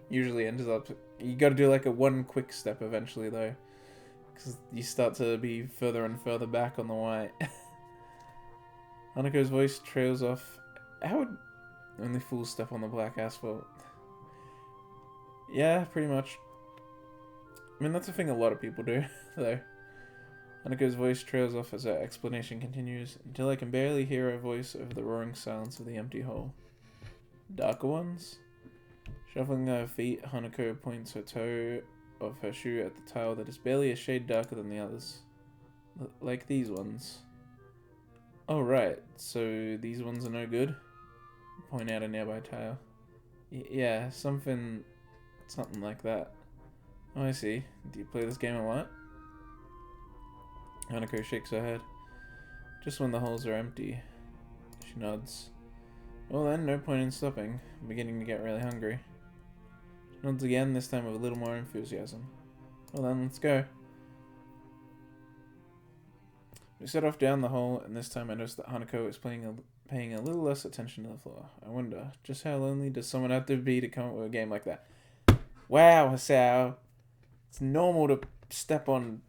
Usually ends up... You gotta do like a one quick step eventually though. Because you start to be further and further back on the white. Hanako's voice trails off. How would... Only fools step on the black asphalt. Yeah, pretty much. I mean, that's a thing a lot of people do, though. Hanako's voice trails off as her explanation continues, until I can barely hear her voice over the roaring silence of the empty hole. Darker ones? Shuffling her feet, Hanako points her toe of her shoe at the tile that is barely a shade darker than the others. Like these ones. Oh, right. So these ones are no good? Point out a nearby tile. Yeah, something like that. Oh, I see. Do you play this game a lot? Hanako shakes her head. Just when the holes are empty. She nods. Well then, no point in stopping. I'm beginning to get really hungry. She nods again, this time with a little more enthusiasm. Well then, let's go. We set off down the hole, and this time I noticed that Hanako is paying a little less attention to the floor. I wonder, just how lonely does someone have to be to come up with a game like that? Wow, Hasao. It's normal to step on...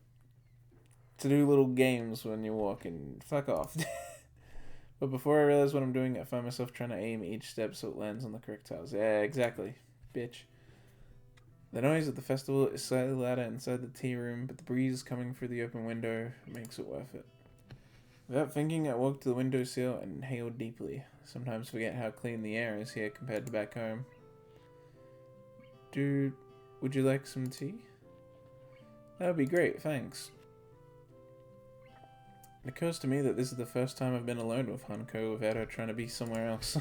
to do little games when you're walking. Fuck off. But before I realize what I'm doing, I find myself trying to aim each step so it lands on the correct tiles. Yeah, exactly. Bitch. The noise at the festival is slightly louder inside the tea room, but the breeze coming through the open window makes it worth it. Without thinking, I walk to the windowsill and inhale deeply. Sometimes forget how clean the air is here compared to back home. Dude, would you like some tea? That would be great, thanks. It occurs to me that this is the first time I've been alone with Hanako without her trying to be somewhere else.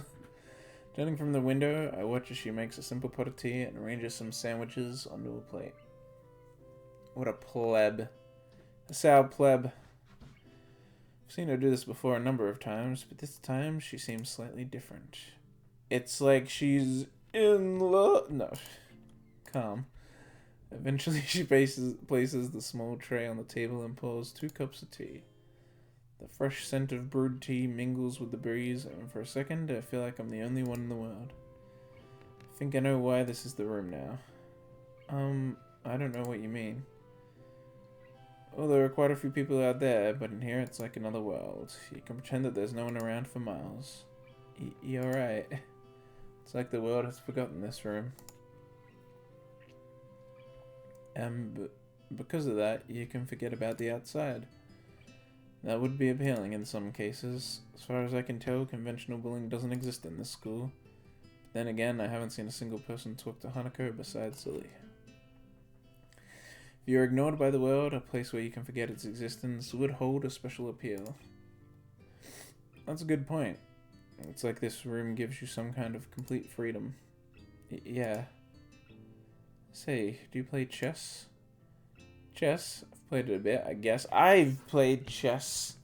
Turning from the window, I watch as she makes a simple pot of tea and arranges some sandwiches onto a plate. What a pleb. A sour pleb. I've seen her do this before a number of times, but this time she seems slightly different. It's like she's in love. No. Calm. Eventually she places the small tray on the table and pours 2 cups of tea. The fresh scent of brewed tea mingles with the breeze, and for a second I feel like I'm the only one in the world. I think I know why this is the room now. I don't know what you mean. Well, there are quite a few people out there, but in here it's like another world. You can pretend that there's no one around for miles. You're right. It's like the world has forgotten this room. And because of that, you can forget about the outside. That would be appealing in some cases. As far as I can tell, conventional bullying doesn't exist in this school. Then again, I haven't seen a single person talk to Hanako besides Lily. If you're ignored by the world, a place where you can forget its existence would hold a special appeal. That's a good point. It's like this room gives you some kind of complete freedom. Yeah. Say, do you play chess? Chess? I've played it a bit, I guess. I've played chess.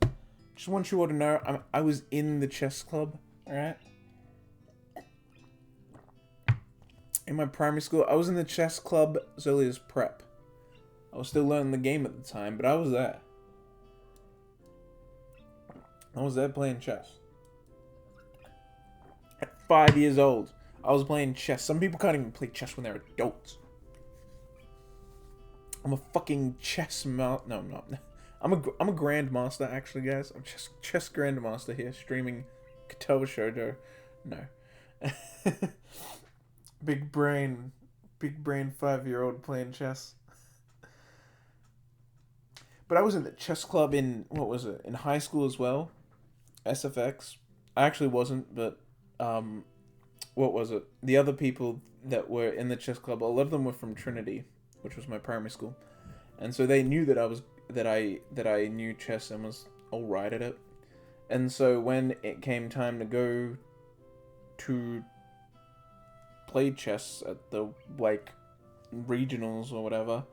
Just want you all to know, I was in the chess club, alright? In my primary school, I was in the chess club as early as prep. I was still learning the game at the time, but I was there. I was there playing chess. At 5 years old, I was playing chess. Some people can't even play chess when they're adults. I'm a fucking chess no, I'm not. I'm a grandmaster, actually, guys. I'm chess grandmaster here, streaming Katawa Shoujo. No. Big brain 5-year-old playing chess. But I was in the chess club in, what was it, in high school as well. SFX. I actually wasn't, but, what was it? The other people that were in the chess club, a lot of them were from Trinity, which was my primary school. And so they knew that I knew chess and was alright at it. And so when it came time to go to play chess at the, like, regionals or whatever,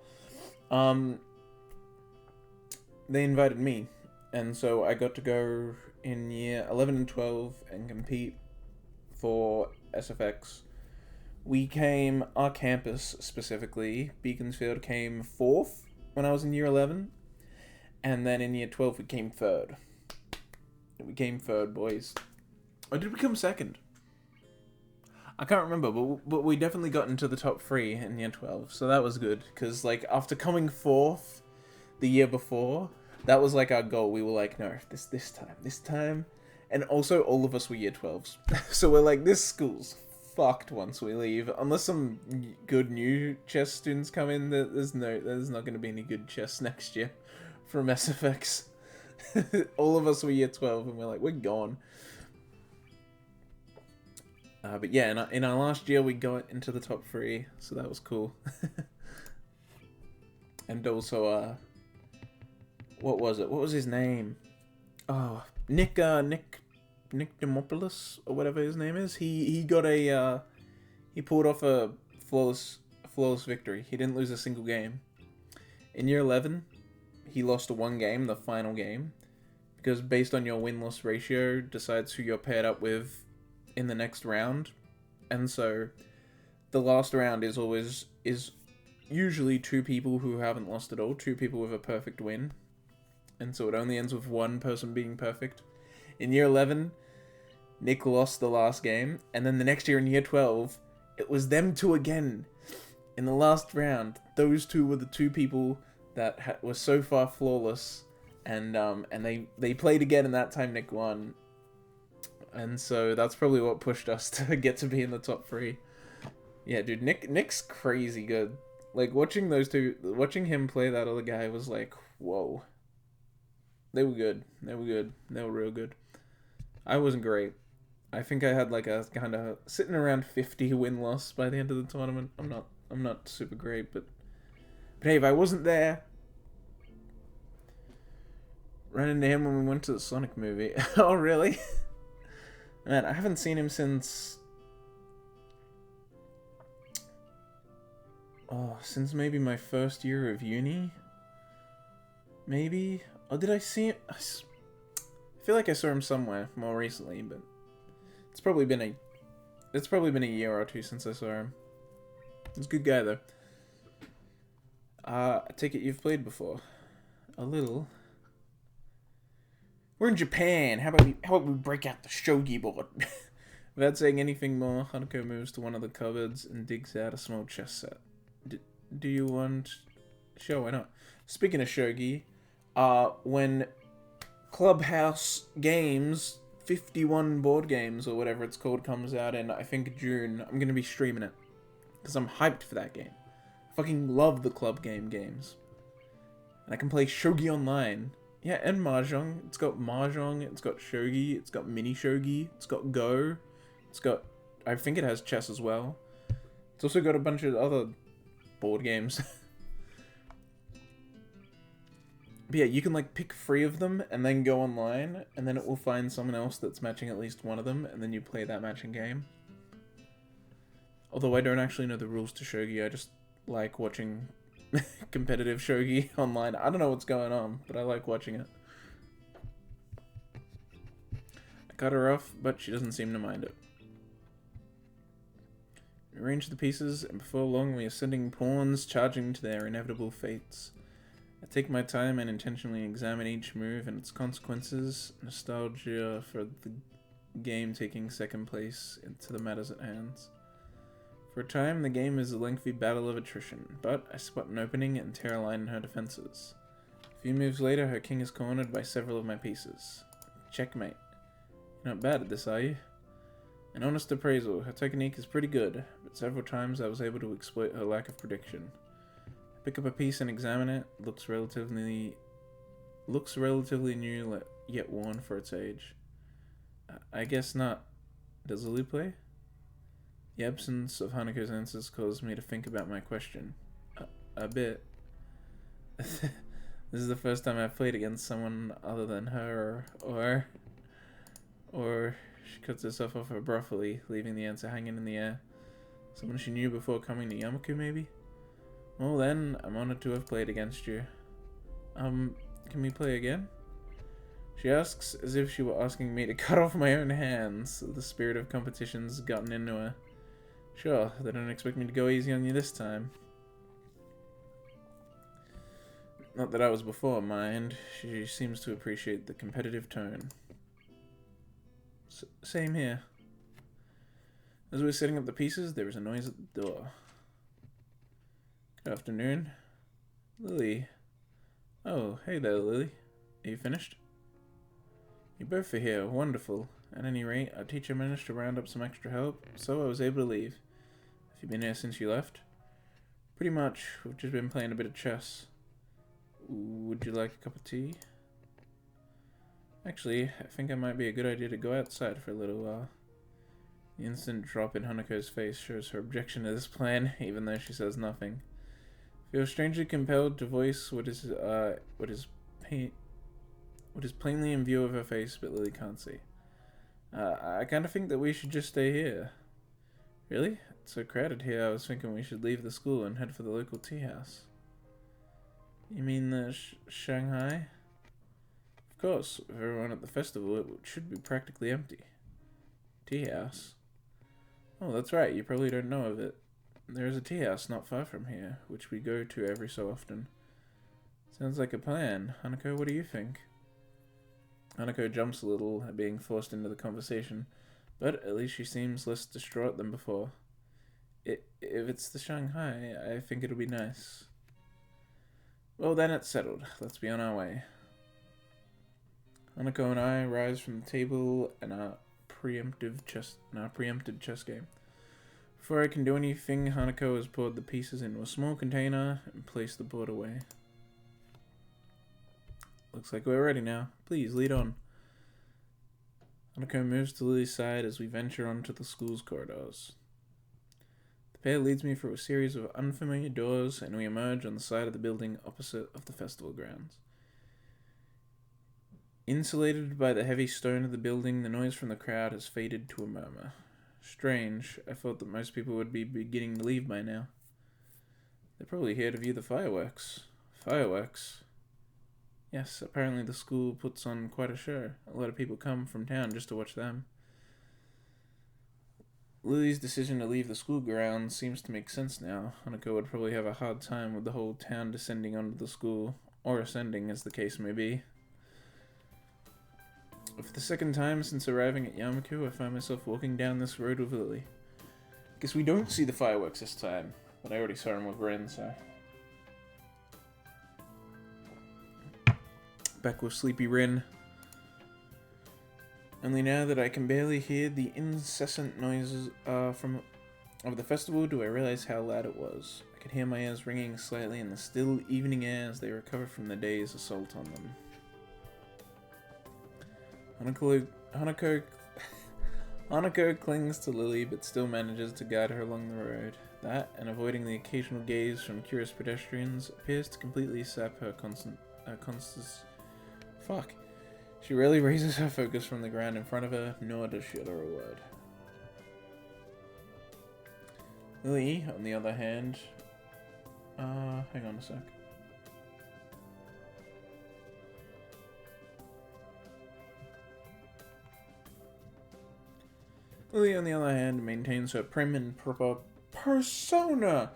they invited me, and so I got to go in year 11 and 12 and compete for SFX our campus specifically, Beaconsfield, came 4th when I was in year 11. And then in year 12, we came 3rd. We came 3rd, boys. Or did we come 2nd? I can't remember, but we definitely got into the top 3 in year 12. So that was good. Because, like, after coming 4th the year before, that was, like, our goal. We were like, no, this time. And also, all of us were year 12s. So we're like, this school's fucked once we leave. Unless some good new chess students come in, there's not going to be any good chess next year from SFX. All of us were year 12, and we're like, we're gone. But yeah, in our last year, we got into the top 3, so that was cool. And also, what was it? What was his name? Oh, Nick Demopoulos, or whatever his name is. He got he pulled off a flawless victory. He didn't lose a single game. In year 11, he lost 1 game, the final game, because based on your win-loss ratio decides who you're paired up with in the next round. And so the last round is usually 2 people who haven't lost at all, 2 people with a perfect win. And so it only ends with 1 person being perfect. In year 11, Nick lost the last game, and then the next year in year 12, it was them 2 again. In the last round, those 2 were the 2 people that were so far flawless, and they played again, and that time Nick won. And so that's probably what pushed us to get to be in the top 3. Yeah, dude, Nick's crazy good. Like, watching him play that other guy was like, whoa. They were good. They were real good. I wasn't great. I think I had like a kind of sitting around 50 win-loss by the end of the tournament. I'm not super great, but hey, if I wasn't there, ran into him when we went to the Sonic movie. Oh, really? Man, I haven't seen him since maybe my first year of uni. Maybe? Or did I see him? I feel like I saw him somewhere more recently, but it's probably been a year or 2 since I saw him. He's a good guy though. I take it you've played before. A little. We're in Japan. How about we break out the shogi board? Without saying anything more, Hanako moves to one of the cupboards and digs out a small chess set. Do you want? Sure, why not? Speaking of shogi, when Clubhouse Games 51 board games or whatever it's called comes out in, I think, June, I'm gonna be streaming it because I'm hyped for that game. I fucking love the club games, and I can play shogi online. Yeah, and mahjong. It's got mahjong. It's got shogi. It's got mini shogi. It's got go. It's got, I think it has chess as well. It's also got a bunch of other board games. But yeah, you can like pick 3 of them and then go online, and then it will find someone else that's matching at least one of them, and then you play that matching game. Although I don't actually know the rules to shogi, I just like watching competitive shogi online. I don't know what's going on, but I like watching it. I cut her off, but she doesn't seem to mind it. We arrange the pieces, and before long we are sending pawns charging to their inevitable fates. I take my time and intentionally examine each move and its consequences, nostalgia for the game taking second place into the matters at hand. For a time, the game is a lengthy battle of attrition, but I spot an opening and tear a line in her defenses. A few moves later, her king is cornered by several of my pieces. Checkmate. You're not bad at this, are you? An honest appraisal, her technique is pretty good, but several times I was able to exploit her lack of prediction. Pick up a piece and examine it. Looks relatively new, yet worn for its age. I guess not. Does Lily play? The absence of Hanako's answers caused me to think about my question. A bit. This is the first time I've played against someone other than her, or she cuts herself off abruptly, leaving the answer hanging in the air. Someone she knew before coming to Yamaku, maybe? Well then, I'm honored to have played against you. Can we play again? She asks as if she were asking me to cut off my own hands. The spirit of competition's gotten into her. Sure, they don't expect me to go easy on you this time. Not that I was before, mind. She seems to appreciate the competitive tone. Same here. As we were setting up the pieces, there was a noise at the door. Good afternoon. Lily. Oh, hey there, Lily. Are you finished? You both are here. Wonderful. At any rate, our teacher managed to round up some extra help, so I was able to leave. Have you been here since you left? Pretty much. We've just been playing a bit of chess. Would you like a cup of tea? Actually, I think it might be a good idea to go outside for a little while. The instant drop in Hanako's face shows her objection to this plan, even though she says nothing. I feel strangely compelled to voice what is plainly in view of her face, but Lily can't see. I kind of think that we should just stay here. Really? It's so crowded here, I was thinking we should leave the school and head for the local tea house. You mean the Shanghai? Of course, with everyone at the festival, it should be practically empty. Tea house? Oh, that's right, you probably don't know of it. There is a tea house not far from here, which we go to every so often. Sounds like a plan. Hanako, what do you think? Hanako jumps a little at being forced into the conversation, but at least she seems less distraught than before. If it's the Shanghai, I think it'll be nice. Well, then it's settled. Let's be on our way. Hanako and I rise from the table in our preempted chess game. Before I can do anything, Hanako has poured the pieces into a small container and placed the board away. Looks like we're ready now. Please, lead on. Hanako moves to Lily's side as we venture onto the school's corridors. The pair leads me through a series of unfamiliar doors, and we emerge on the side of the building opposite of the festival grounds. Insulated by the heavy stone of the building, the noise from the crowd has faded to a murmur. Strange. I thought that most people would be beginning to leave by now. They're probably here to view the fireworks. Fireworks? Yes, apparently the school puts on quite a show. A lot of people come from town just to watch them. Lily's decision to leave the school grounds seems to make sense now. Hanako would probably have a hard time with the whole town descending onto the school, or ascending as the case may be. For the second time since arriving at Yamaku, I find myself walking down this road with Lily. Guess we don't see the fireworks this time, but I already saw them with Rin, so... Back with sleepy Rin. Only now that I can barely hear the incessant noises of the festival do I realize how loud it was. I could hear my ears ringing slightly in the still evening air as they recover from the day's assault on them. Hanako clings to Lily, but still manages to guide her along the road. That, and avoiding the occasional gaze from curious pedestrians, appears to completely sap her Fuck. She rarely raises her focus from the ground in front of her, nor does she utter a word. Lily, on the other hand... hang on a sec. Lily, on the other hand, maintains her prim and proper persona.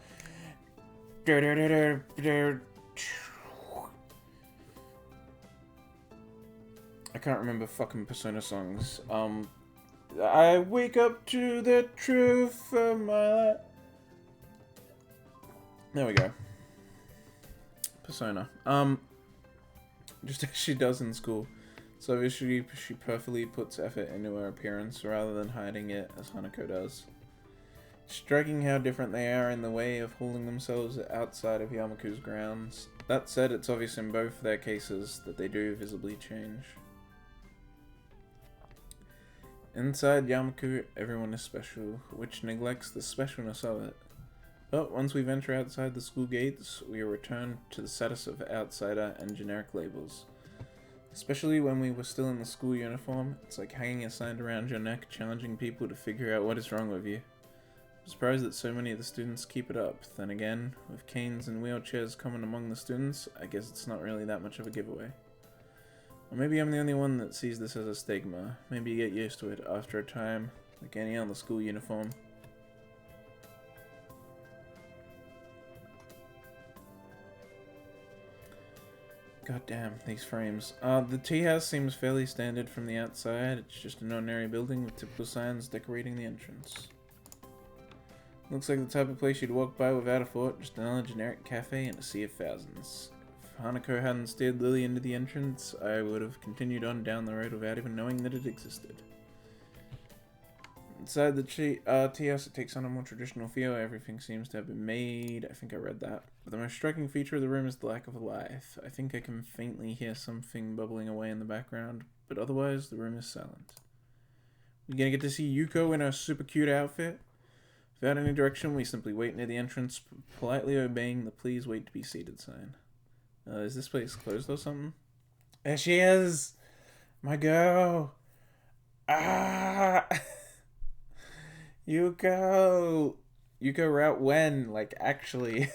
I can't remember fucking Persona songs. I wake up to the truth of my life. There we go. Persona. Just as she does in school. So obviously she perfectly puts effort into her appearance rather than hiding it as Hanako does. Striking how different they are in the way of holding themselves outside of Yamaku's grounds. That said, it's obvious in both their cases that they do visibly change. Inside Yamaku, everyone is special, which neglects the specialness of it. But once we venture outside the school gates, we are returned to the status of outsider and generic labels. Especially when we were still in the school uniform, it's like hanging a sign around your neck challenging people to figure out what is wrong with you. I'm surprised that so many of the students keep it up. Then again, with canes and wheelchairs common among the students, I guess it's not really that much of a giveaway. Or maybe I'm the only one that sees this as a stigma. Maybe you get used to it after a time, like any other school uniform. God damn, these frames. The tea house seems fairly standard from the outside. It's just an ordinary building with typical signs decorating the entrance. Looks like the type of place you'd walk by without a thought, just another generic cafe in a sea of thousands. If Hanako hadn't steered Lily into the entrance, I would have continued on down the road without even knowing that it existed. Inside the tea house, it takes on a more traditional feel. Everything seems to have been made. I think I read that. But the most striking feature of the room is the lack of life. I think I can faintly hear something bubbling away in the background, but otherwise the room is silent. We're gonna get to see Yuko in her super cute outfit. Without any direction, we simply wait near the entrance, politely obeying the "please wait to be seated" sign. Is this place closed or something? There she is! My girl! Ah! Yuko! Yuko route when? Like, actually.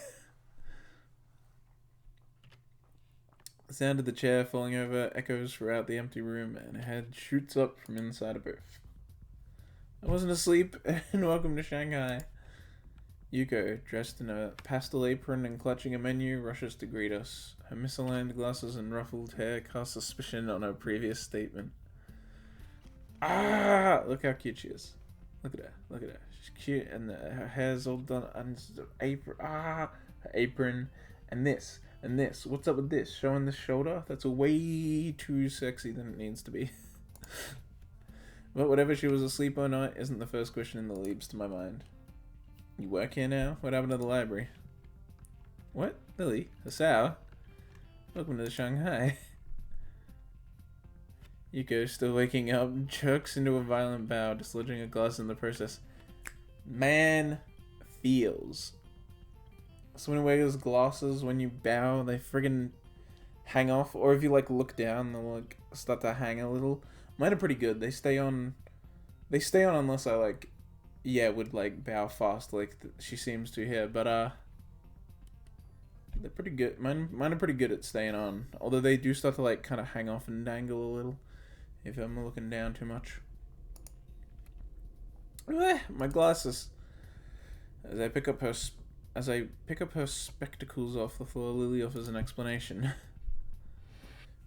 The sound of the chair falling over echoes throughout the empty room, and a head shoots up from inside a booth. I wasn't asleep, and welcome to Shanghai. Yuko, dressed in a pastel apron and clutching a menu, rushes to greet us. Her misaligned glasses and ruffled hair cast suspicion on her previous statement. Ah! Look how cute she is. Look at her. Look at her. She's cute, and her hair's all done. And apron. Ah! Her apron. And this. And this. What's up with this? Showing the shoulder? That's way too sexy than it needs to be. But whatever she was asleep or not isn't the first question in the leaps to my mind. You work here now? What happened to the library? What? Lily? Hasao? Welcome to Shanghai. Yuko, still waking up, jerks into a violent bow, dislodging a glass in the process. Man feels. Someone wears glasses when you bow, they friggin' hang off. Or if you like look down, they'll like start to hang a little. Mine are pretty good. They stay on unless I like, yeah, would like bow fast like she seems to here. But they're pretty good. Mine are pretty good at staying on. Although they do start to like kind of hang off and dangle a little if I'm looking down too much. My glasses. As I pick up her spectacles off the floor, Lily offers an explanation.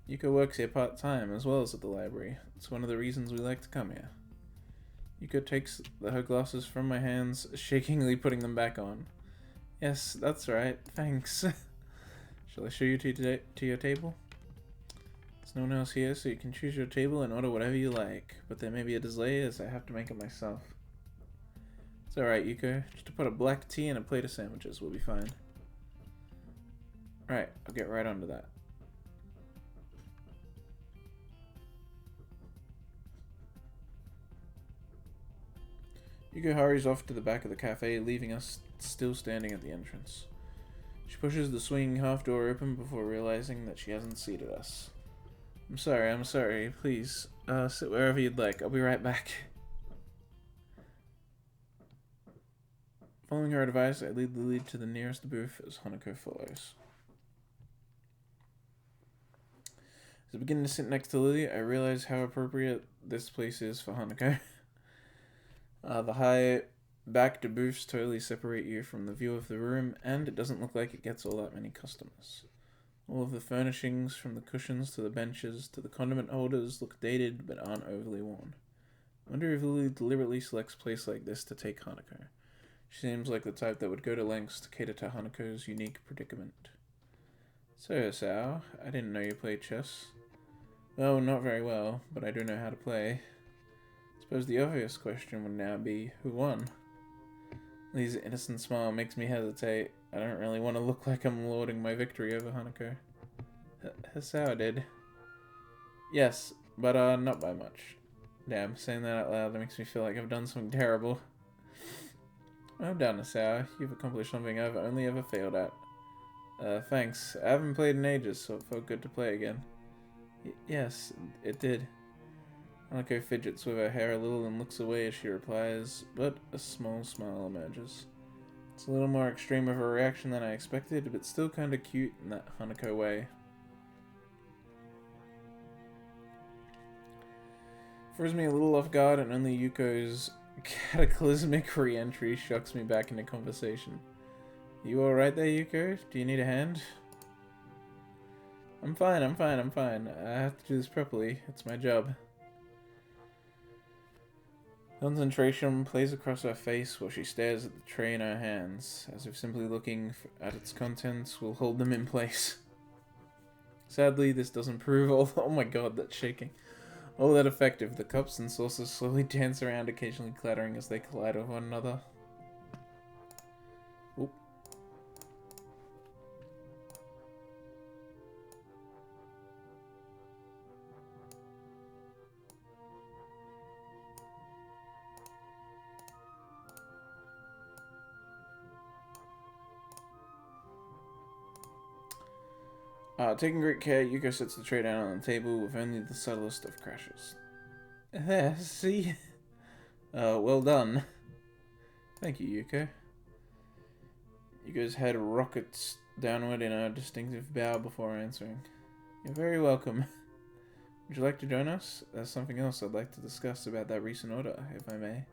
Yuko works here part-time, as well as at the library. It's one of the reasons we like to come here. Yuko takes her glasses from my hands, shakingly putting them back on. Yes, that's right. Thanks. Shall I show you to your table? There's no one else here, so you can choose your table and order whatever you like. But there may be a delay, as I have to make it myself. It's alright, Yuko. Just to put a black tea and a plate of sandwiches. We'll be fine. Alright, I'll get right onto that. Yuko hurries off to the back of the cafe, leaving us still standing at the entrance. She pushes the swinging half door open before realizing that she hasn't seated us. I'm sorry. Please, sit wherever you'd like. I'll be right back. Following her advice, I lead Lily to the nearest booth as Hanako follows. As I begin to sit next to Lily, I realize how appropriate this place is for Hanako. The high backed booths totally separate you from the view of the room, and it doesn't look like it gets all that many customers. All of the furnishings, from the cushions to the benches to the condiment holders, look dated but aren't overly worn. I wonder if Lily deliberately selects a place like this to take Hanako. She seems like the type that would go to lengths to cater to Hanako's unique predicament. So, Sao, I didn't know you played chess. Well, not very well, but I do know how to play. I suppose the obvious question would now be, who won? Lily's innocent smile makes me hesitate. I don't really want to look like I'm lording my victory over Hanako. Hasao did. Yes, but not by much. Damn, saying that out loud makes me feel like I've done something terrible. Well done, Hasao. You've accomplished something I've only ever failed at. Thanks. I haven't played in ages, so it felt good to play again. Yes, it did. Hanako fidgets with her hair a little and looks away as she replies, but a small smile emerges. It's a little more extreme of a reaction than I expected, but still kinda cute in that Hanako way. Throws me a little off guard, and only Yuko's cataclysmic re-entry shocks me back into conversation. You alright there, Yuko? Do you need a hand? I'm fine, I'm fine, I'm fine. I have to do this properly. It's my job. Concentration plays across her face while she stares at the tray in her hands, as if simply looking at its contents will hold them in place. Sadly, this doesn't prove all— oh my god, that's shaking. All that effective. The cups and saucers slowly dance around, occasionally clattering as they collide with one another. Oop. Taking great care, Yuko sets the tray down on the table with only the subtlest of crashes. There, see? Well done. Thank you, Yuko. Yuko's head rockets downward in a distinctive bow before answering. You're very welcome. Would you like to join us? There's something else I'd like to discuss about that recent order, if I may.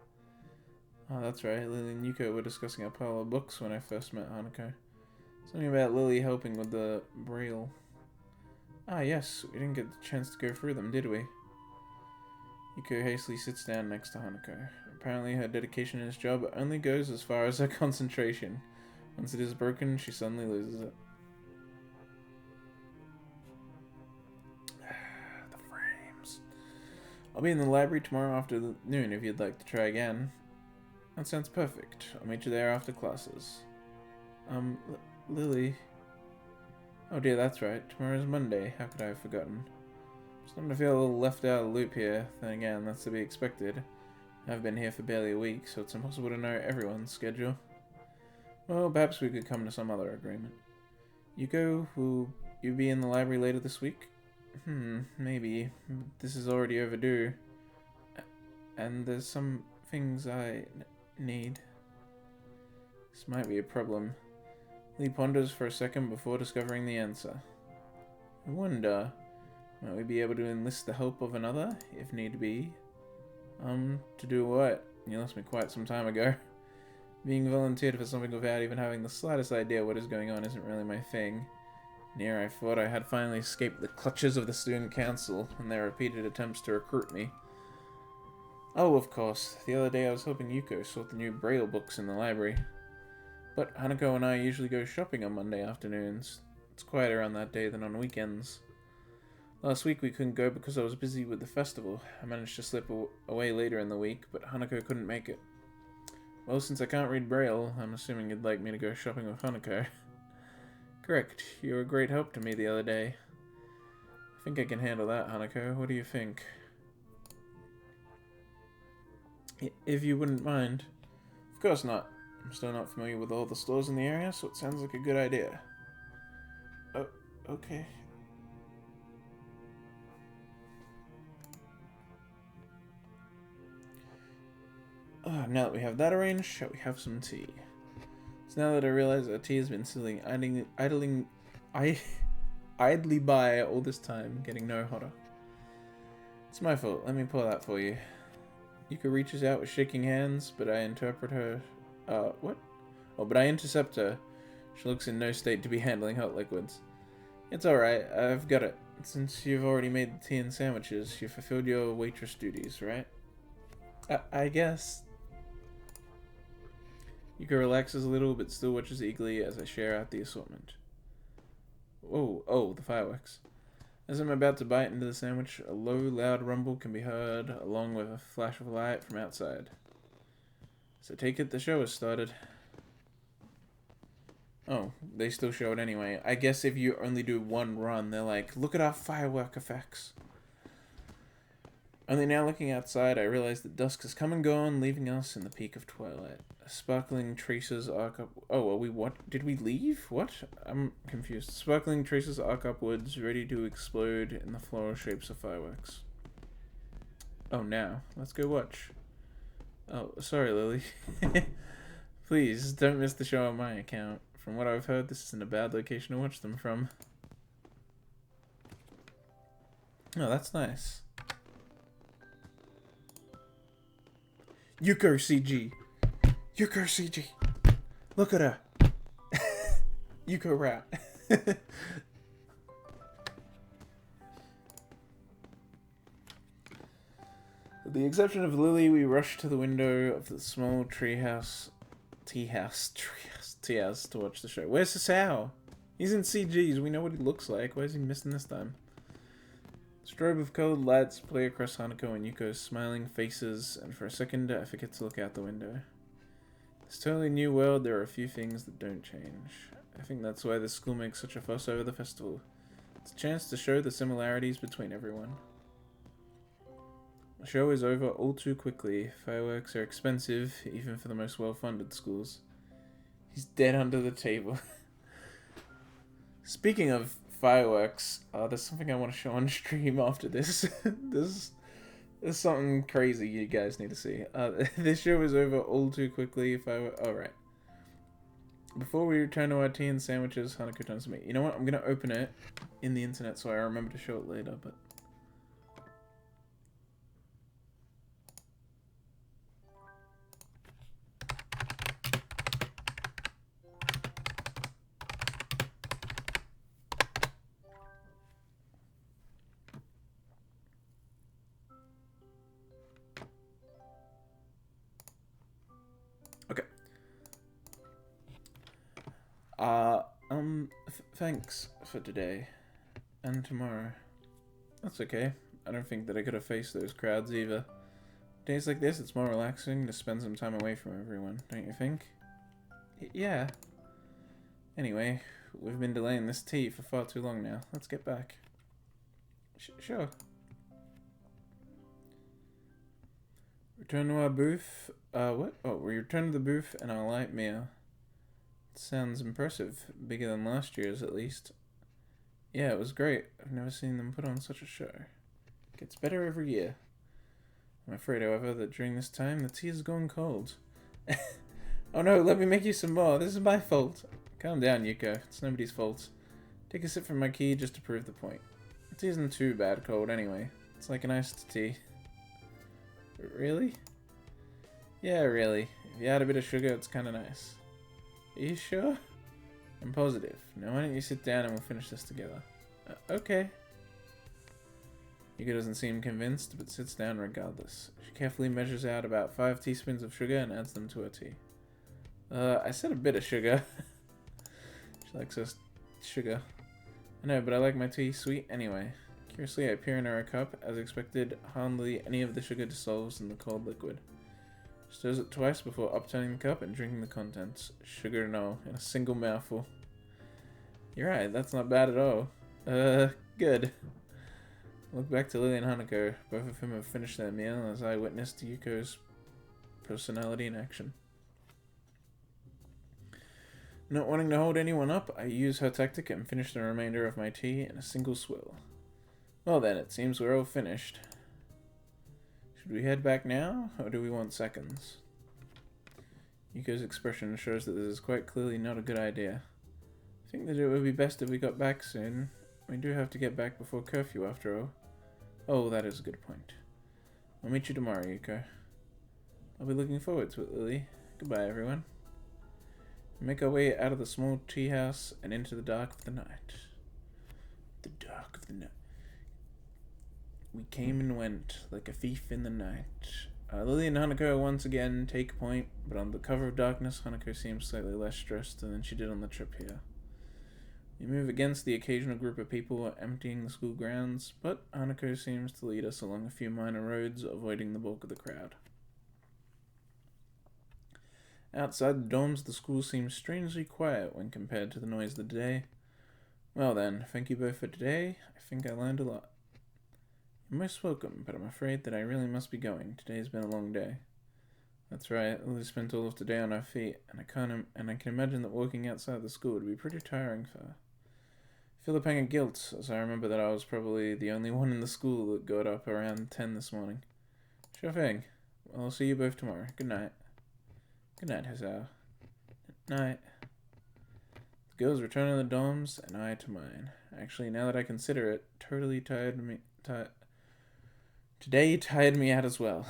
Oh, that's right. Lily and Yuko were discussing a pile of books when I first met Hanako. Something about Lily helping with the braille. Ah, yes. We didn't get the chance to go through them, did we? Yuko hastily sits down next to Hanako. Apparently her dedication in this job only goes as far as her concentration. Once it is broken, she suddenly loses it. The frames. I'll be in the library tomorrow afternoon if you'd like to try again. That sounds perfect. I'll meet you there after classes. Lily. Oh dear, that's right. Tomorrow's Monday. How could I have forgotten? Starting to feel a little left out of the loop here. Then again, that's to be expected. I've been here for barely a week, so it's impossible to know everyone's schedule. Well, perhaps we could come to some other agreement. Yuko, will you be in the library later this week? Maybe. This is already overdue. And there's some things I need. This might be a problem. Lee ponders for a second before discovering the answer. I wonder, might we be able to enlist the help of another, if need be? To do what? You lost me quite some time ago. Being volunteered for something without even having the slightest idea what is going on isn't really my thing. Near I thought I had finally escaped the clutches of the student council and their repeated attempts to recruit me. Oh, of course. The other day I was helping Yuko sort the new Braille books in the library. But Hanako and I usually go shopping on Monday afternoons. It's quieter on that day than on weekends. Last week we couldn't go because I was busy with the festival. I managed to slip away later in the week, but Hanako couldn't make it. Well, since I can't read Braille, I'm assuming you'd like me to go shopping with Hanako. Correct. You were a great help to me the other day. I think I can handle that, Hanako. What do you think? If you wouldn't mind. Of course not. I'm still not familiar with all the stores in the area, so it sounds like a good idea. Oh, okay. Now that we have that arranged, shall we have some tea? So now that I realize our tea has been sitting idly by all this time, getting no hotter. It's my fault. Let me pour that for you. Yuko reaches out with shaking hands, but I interpret her. What? Oh, but I intercept her. She looks in no state to be handling hot liquids. It's alright. I've got it. Since you've already made the tea and sandwiches, you fulfilled your waitress duties, right? I guess. Yuko relaxes a little, but still watches eagerly as I share out the assortment. Oh, the fireworks. As I'm about to bite into the sandwich, a low, loud rumble can be heard, along with a flash of light from outside. So take it the show has started. Oh, they still show it anyway. I guess if you only do one run, they're like, look at our firework effects. Only now looking outside, I realize that dusk has come and gone, leaving us in the peak of twilight. Sparkling traces arc up... Oh, are we what? Did we leave? What? I'm confused. Sparkling traces arc upwards, ready to explode in the floral shapes of fireworks. Oh, now. Let's go watch. Oh, sorry, Lily. Please, don't miss the show on my account. From what I've heard, this isn't a bad location to watch them from. Oh, that's nice. Yuko CG. Yuko CG. Look at her. Yuko rat. With the exception of Lily, we rushed to the window of the small tea house to watch the show. Where's Sasao? He's in CGs. We know what he looks like. Why is he missing this time? Strobe of cold lights play across Hanako and Yuko's smiling faces, and for a second I forget to look out the window. This totally new world, there are a few things that don't change. I think that's why the school makes such a fuss over the festival. It's a chance to show the similarities between everyone. The show is over all too quickly. Fireworks are expensive, even for the most well-funded schools. He's dead under the table. Speaking of fireworks, there's something I want to show on stream after this. This is something crazy you guys need to see. This show is over all too quickly. Alright. Before we return to our tea and sandwiches, Hanako turns to me. You know what? I'm going to open it in the internet so I remember to show it later, but... Okay. Thanks for today. And tomorrow. That's okay. I don't think that I could have faced those crowds either. Days like this, it's more relaxing to spend some time away from everyone, don't you think? Yeah. Anyway, we've been delaying this tea for far too long now. Let's get back. Sure. Return to our booth. What? Oh, we return to the booth and our light meal. Sounds impressive. Bigger than last year's, at least. Yeah, it was great. I've never seen them put on such a show. Gets better every year. I'm afraid, however, that during this time, the tea has gone cold. Oh no, let me make you some more. This is my fault. Calm down, Yuko. It's nobody's fault. Take a sip from my tea just to prove the point. The tea isn't too bad cold anyway. It's like an iced tea. Really? Yeah, really. If you add a bit of sugar, it's kinda nice. Are you sure? I'm positive. Now why don't you sit down and we'll finish this together. Okay. Yuko doesn't seem convinced, but sits down regardless. She carefully measures out about 5 teaspoons of sugar and adds them to her tea. I said a bit of sugar. She likes her sugar. I know, but I like my tea sweet anyway. Curiously, I peer into her cup. As expected, hardly any of the sugar dissolves in the cold liquid. Stirs it twice before upturning the cup and drinking the contents. Sugar no, in a single mouthful. You're right, that's not bad at all. Good. Look back to Lily and Hanako. Both of whom have finished their meal as I witnessed Yuko's personality in action. Not wanting to hold anyone up, I use her tactic and finish the remainder of my tea in a single swill. Well then, it seems we're all finished. Should we head back now, or do we want seconds? Yuko's expression shows that this is quite clearly not a good idea. I think that it would be best if we got back soon. We do have to get back before curfew after all. Oh, that is a good point. I'll meet you tomorrow, Yuko. I'll be looking forward to it, Lily. Goodbye, everyone. We make our way out of the small tea house and into the dark of the night. The dark of the night. We came and went like a thief in the night. Lily and Hanako once again take point, but on the cover of darkness, Hanako seems slightly less stressed than she did on the trip here. We move against the occasional group of people emptying the school grounds, but Hanako seems to lead us along a few minor roads, avoiding the bulk of the crowd. Outside the dorms, the school seems strangely quiet when compared to the noise of the day. Well then, thank you both for today. I think I learned a lot. You're most welcome, but I'm afraid that I really must be going. Today's been a long day. That's right, Lily spent all of today on her feet, and I can imagine that walking outside the school would be pretty tiring for her. I feel the pang of guilt, as I remember that I was probably the only one in the school that got up around 10 this morning. Sure thing. Well, I'll see you both tomorrow. Good night. Good night, Hazao. Night. The girls return to the dorms, and I to mine. Actually, now that I consider it, today tired me out as well.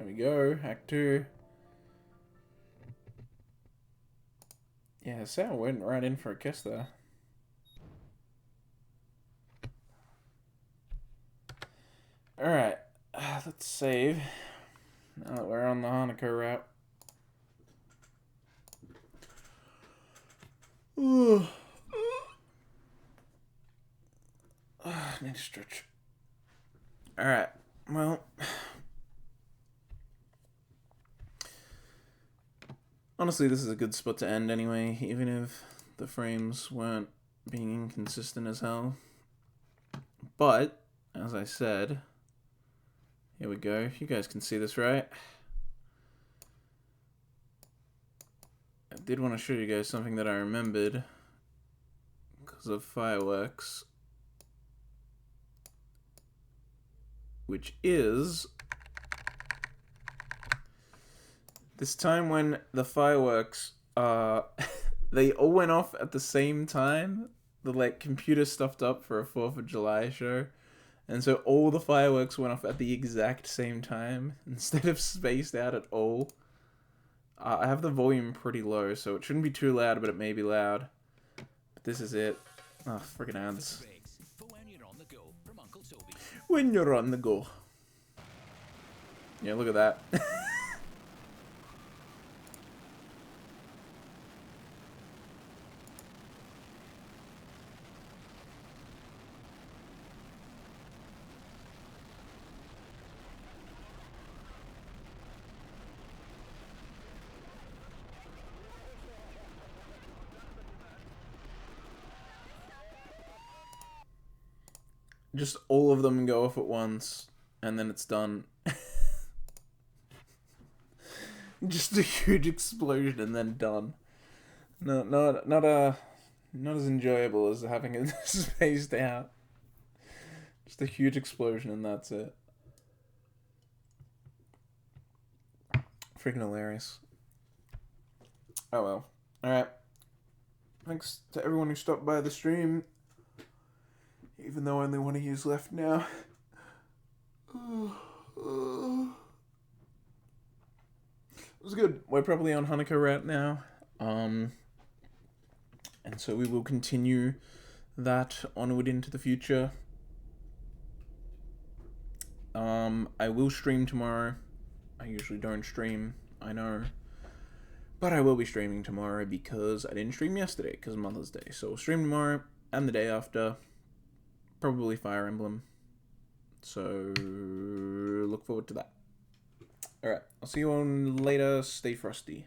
we go. Act 2. Yeah, Sarah went right in for a kiss there. Alright, let's save. Now that we're on the Hanako route. Ooh. Need to stretch. Alright, well. Honestly, this is a good spot to end anyway, even if the frames weren't being inconsistent as hell. But, as I said, here we go. You guys can see this, right? I did want to show you guys something that I remembered because of fireworks, which is this time when the fireworks, they all went off at the same time. The like computer stuffed up for a 4th of July show. And so all the fireworks went off at the exact same time instead of spaced out at all. I have the volume pretty low, so it shouldn't be too loud, but it may be loud. But this is it. Oh, friggin' ads. When you're on the go. Yeah, look at that. Just all of them go off at once, and then it's done. Just a huge explosion and then done. No, not as enjoyable as having it spaced out. Just a huge explosion and that's it. Freaking hilarious. Oh well. Alright. Thanks to everyone who stopped by the stream. Even though only one of you's left now. It was good. We're probably on Hanako route now. And so we will continue that onward into the future. I will stream tomorrow. I usually don't stream, I know. But I will be streaming tomorrow because I didn't stream yesterday because of Mother's Day. So we'll stream tomorrow and the day after. Probably Fire Emblem. So look forward to that. Alright, I'll see you on later. Stay frosty.